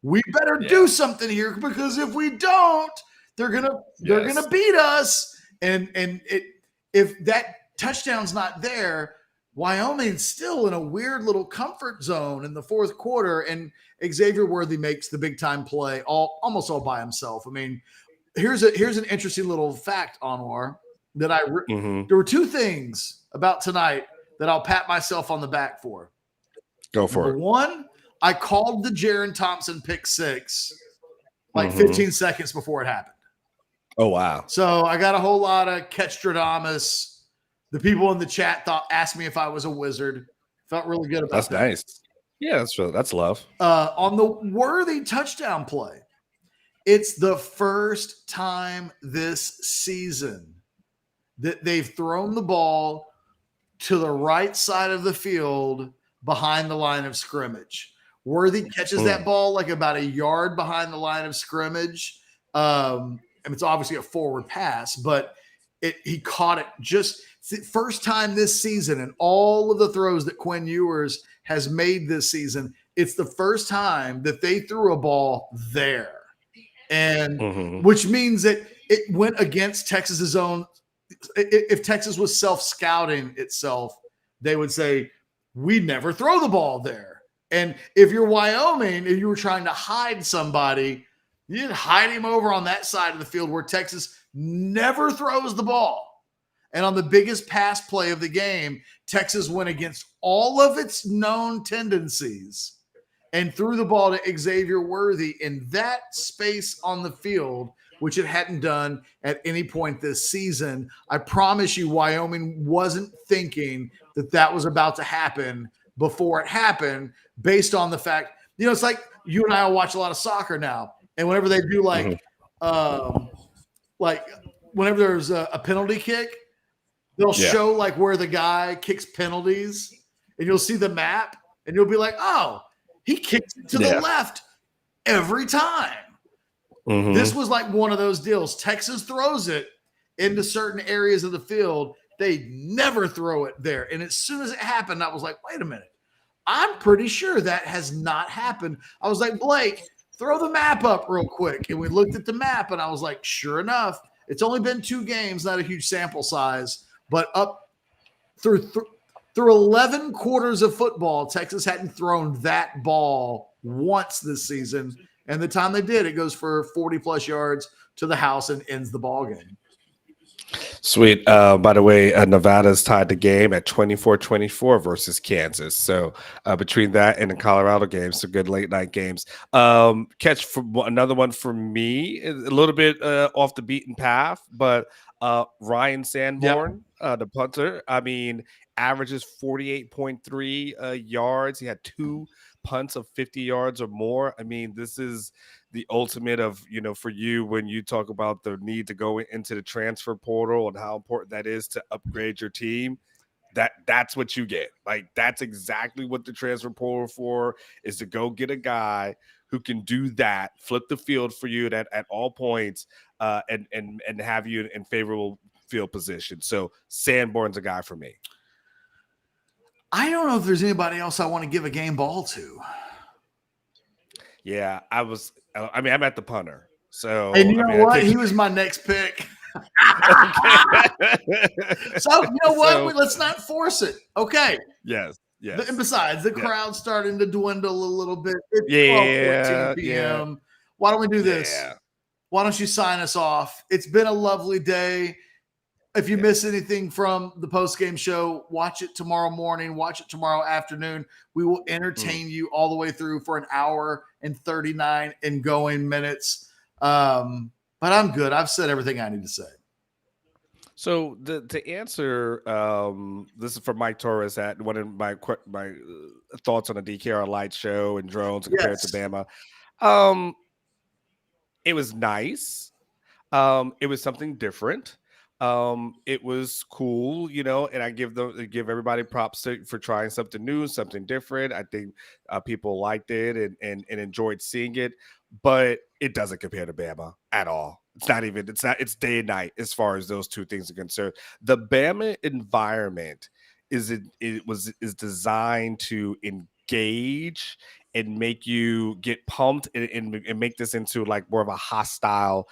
we better do something here, because if we don't, they're gonna beat us. And if that touchdown's not there, Wyoming's still in a weird little comfort zone in the fourth quarter, and Xavier Worthy makes the big time play almost all by himself. I mean, here's an interesting little fact, Anwar, that there were two things about tonight that I'll pat myself on the back for. Go for Number it. One, I called the Jaron Thompson pick six 15 seconds before it happened. Oh, wow. So I got a whole lot of Catchstradamus. The people in the chat asked me if I was a wizard. Felt really good about that. That's nice. Yeah, that's love. On the Worthy touchdown play, it's the first time this season that they've thrown the ball to the right side of the field behind the line of scrimmage. Worthy catches that ball like about a yard behind the line of scrimmage. And it's obviously a forward pass, but he caught it just first time this season, and all of the throws that Quinn Ewers has made this season, it's the first time that they threw a ball there. And which means that it went against Texas's own. If Texas was self-scouting itself, they would say, we never throw the ball there. And if you're Wyoming, if you were trying to hide somebody, you'd hide him over on that side of the field where Texas never throws the ball. And on the biggest pass play of the game, Texas went against all of its known tendencies and threw the ball to Xavier Worthy in that space on the field, which it hadn't done at any point this season. I promise you, Wyoming wasn't thinking that was about to happen before it happened, based on the fact, it's like you and I will watch a lot of soccer now. And whenever they do whenever there's a penalty kick, they'll show like where the guy kicks penalties, and you'll see the map, and you'll be like, oh, he kicks it to the left every time. This was like one of those deals. Texas throws it into certain areas of the field. They never throw it there. And as soon as it happened, I was like, wait a minute. I'm pretty sure that has not happened. I was like, Blake, throw the map up real quick. And we looked at the map, and I was like, sure enough, it's only been 2 games, not a huge sample size, but up through 11 quarters of football, Texas hadn't thrown that ball once this season. And the time they did, it goes for 40-plus yards to the house and ends the ball game. Sweet. By the way, Nevada's tied the game at 24-24 versus Kansas. So between that and the Colorado game, some good late night games. Catch for another one for me, a little bit off the beaten path, but Ryan Sanborn, the punter, averages 48.3 yards. He had 2 punts of 50 yards or more. This is the ultimate of, for you, when you talk about the need to go into the transfer portal and how important that is to upgrade your team. That's what you get. Like, that's exactly what the transfer portal for is, to go get a guy who can do that, flip the field for you at all points, and have you in favorable field position. So Sanborn's a guy for me. I don't know if there's anybody else I want to give a game ball to. Yeah, I'm at the punter. So, and you know what? He was my next pick. So, you know what? Let's not force it. Okay. Yes. And besides, the crowd's starting to dwindle a little bit. It's 12:14 p.m. Yeah. Why don't we do this? Yeah. Why don't you sign us off? It's been a lovely day. If you miss anything from the post-game show, watch it tomorrow morning, watch it tomorrow afternoon. We will entertain you all the way through for an hour and 39 and going minutes. But I'm good. I've said everything I need to say. So to answer, this is from Mike Torres at one of my thoughts on the DKR light show and drones compared to Yes. Bama. It was nice. It was something different. It was cool, and I give everybody props for trying something new, something different. I think people liked it and enjoyed seeing it, but it doesn't compare to Bama at all. It's day and night as far as those two things are concerned. The Bama environment is designed to engage and make you get pumped and make this into like more of a hostile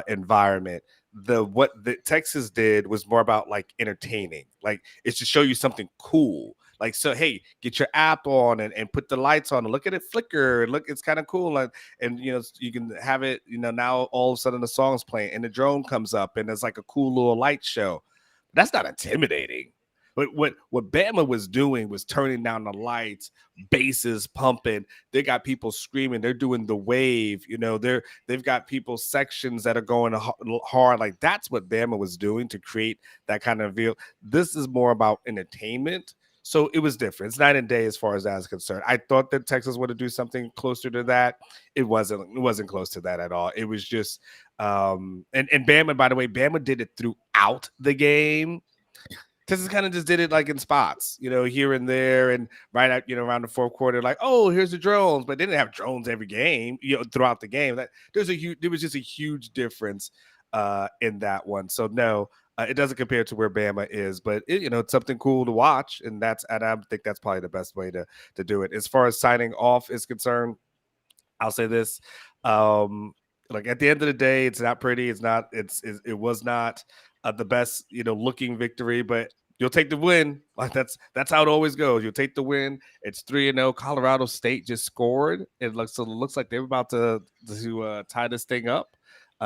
environment. What the Texas did was more about like entertaining, like it's to show you something cool. Like, so hey, get your app on and put the lights on and look at it flicker and look, it's kind of cool. And you can have it, now all of a sudden the song's playing and the drone comes up and it's like a cool little light show. That's not intimidating. But what Bama was doing was turning down the lights, basses pumping. They got people screaming. They're doing the wave. They've got people sections that are going hard. Like that's what Bama was doing to create that kind of feel. This is more about entertainment. So it was different. It's night and day as far as that is concerned. I thought that Texas would do something closer to that. It wasn't close to that at all. It was just and Bama, by the way, Bama did it throughout the game. Texas kind of just did it like in spots, here and there, and right out, around the fourth quarter, like, oh, here's the drones, but they didn't have drones every game, throughout the game. There was just a huge difference in that one. So no, it doesn't compare to where Bama is, but it's something cool to watch, and I think that's probably the best way to do it. As far as signing off is concerned, I'll say this: like at the end of the day, it's not pretty. It was not the best, looking victory, but you'll take the win. Like that's how it always goes. You'll take the win. It's 3-0. Colorado State just scored. It looks like they're about to tie this thing up.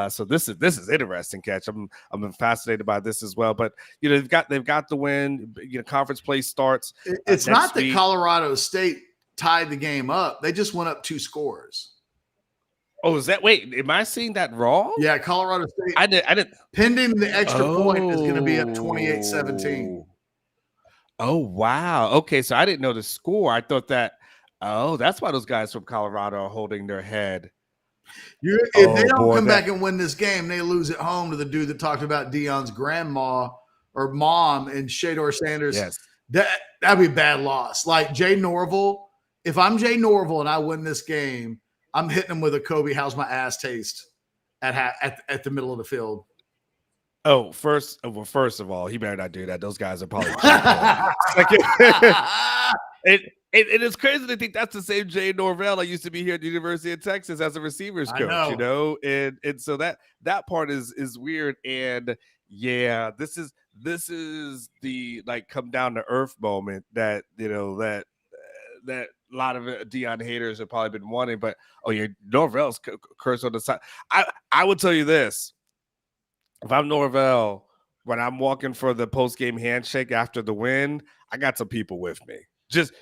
So this is interesting, Catch. I'm fascinated by this as well. But they've got the win. Conference play starts. It's not that Colorado State tied the game up. They just went up 2 scores. Oh, is that? Wait, am I seeing that wrong? Yeah, Colorado State. I did. Pending the extra point is going to be up 28-17. Oh, wow. Okay, so I didn't know the score. I thought that. Oh, that's why those guys from Colorado are holding their head. If they don't come back and win this game, they lose at home to the dude that talked about Deion's grandma or mom and Shador Sanders. Yes, that'd be a bad loss. Like Jay Norville. If I'm Jay Norville and I win this game, I'm hitting him with a Kobe, how's my ass taste at the middle of the field. Oh, first of all, he better not do that. Those guys are probably it is crazy to think that's the same Jay Norvell I used to be here at the University of Texas as a receivers coach, and so that part is weird. And yeah, this is the like come down to earth moment that that a lot of Deion haters have probably been wanting, but Norvell's cursed on the side. I would tell you this: if I'm Norvell, when I'm walking for the post-game handshake after the win, I got some people with me, just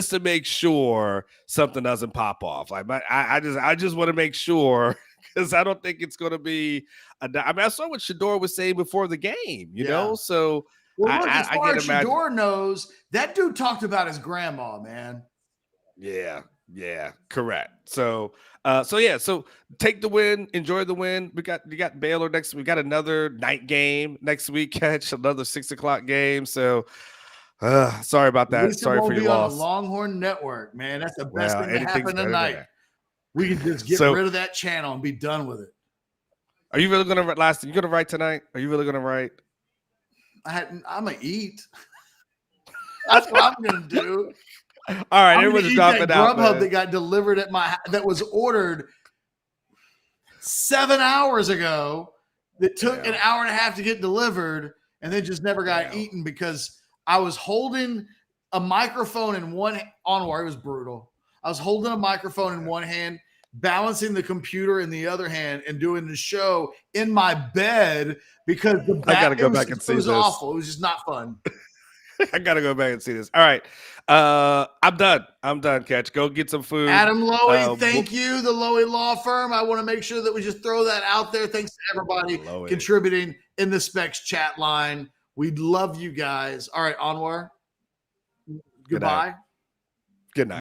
to make sure something doesn't pop off. Like I just want to make sure, because I don't think it's going to be. I saw what Shador was saying before the game, know. So as far as Shador knows, that dude talked about his grandma, man. Yeah, correct. So take the win, enjoy the win. You got Baylor next. We got another night game next week. Catch another 6:00 game. So sorry about that. Sorry for your loss. On the Longhorn Network, man. That's the best thing that happened tonight. We can just get rid of that channel and be done with it. Are you really gonna write? You gonna write tonight? Are you really gonna write? I'm gonna eat. That's what I'm gonna do. All right, everyone's dropping out. Grubhub that got delivered that was ordered 7 hours ago. That took an hour and a half to get delivered, and then just never got eaten because I was holding a microphone in one onward. It was brutal. I was holding a microphone in one hand, balancing the computer in the other hand, and doing the show in my bed because I gotta go back and see this. It was awful. It was just not fun. I gotta go back and see this. All right. I'm done. I'm done, Catch. Go get some food. Adam Loewy, thank you, the Loewy Law Firm. I want to make sure that we just throw that out there. Thanks to everybody contributing in the Specs chat line. We love you guys. All right, Anwar. Goodbye. Good night.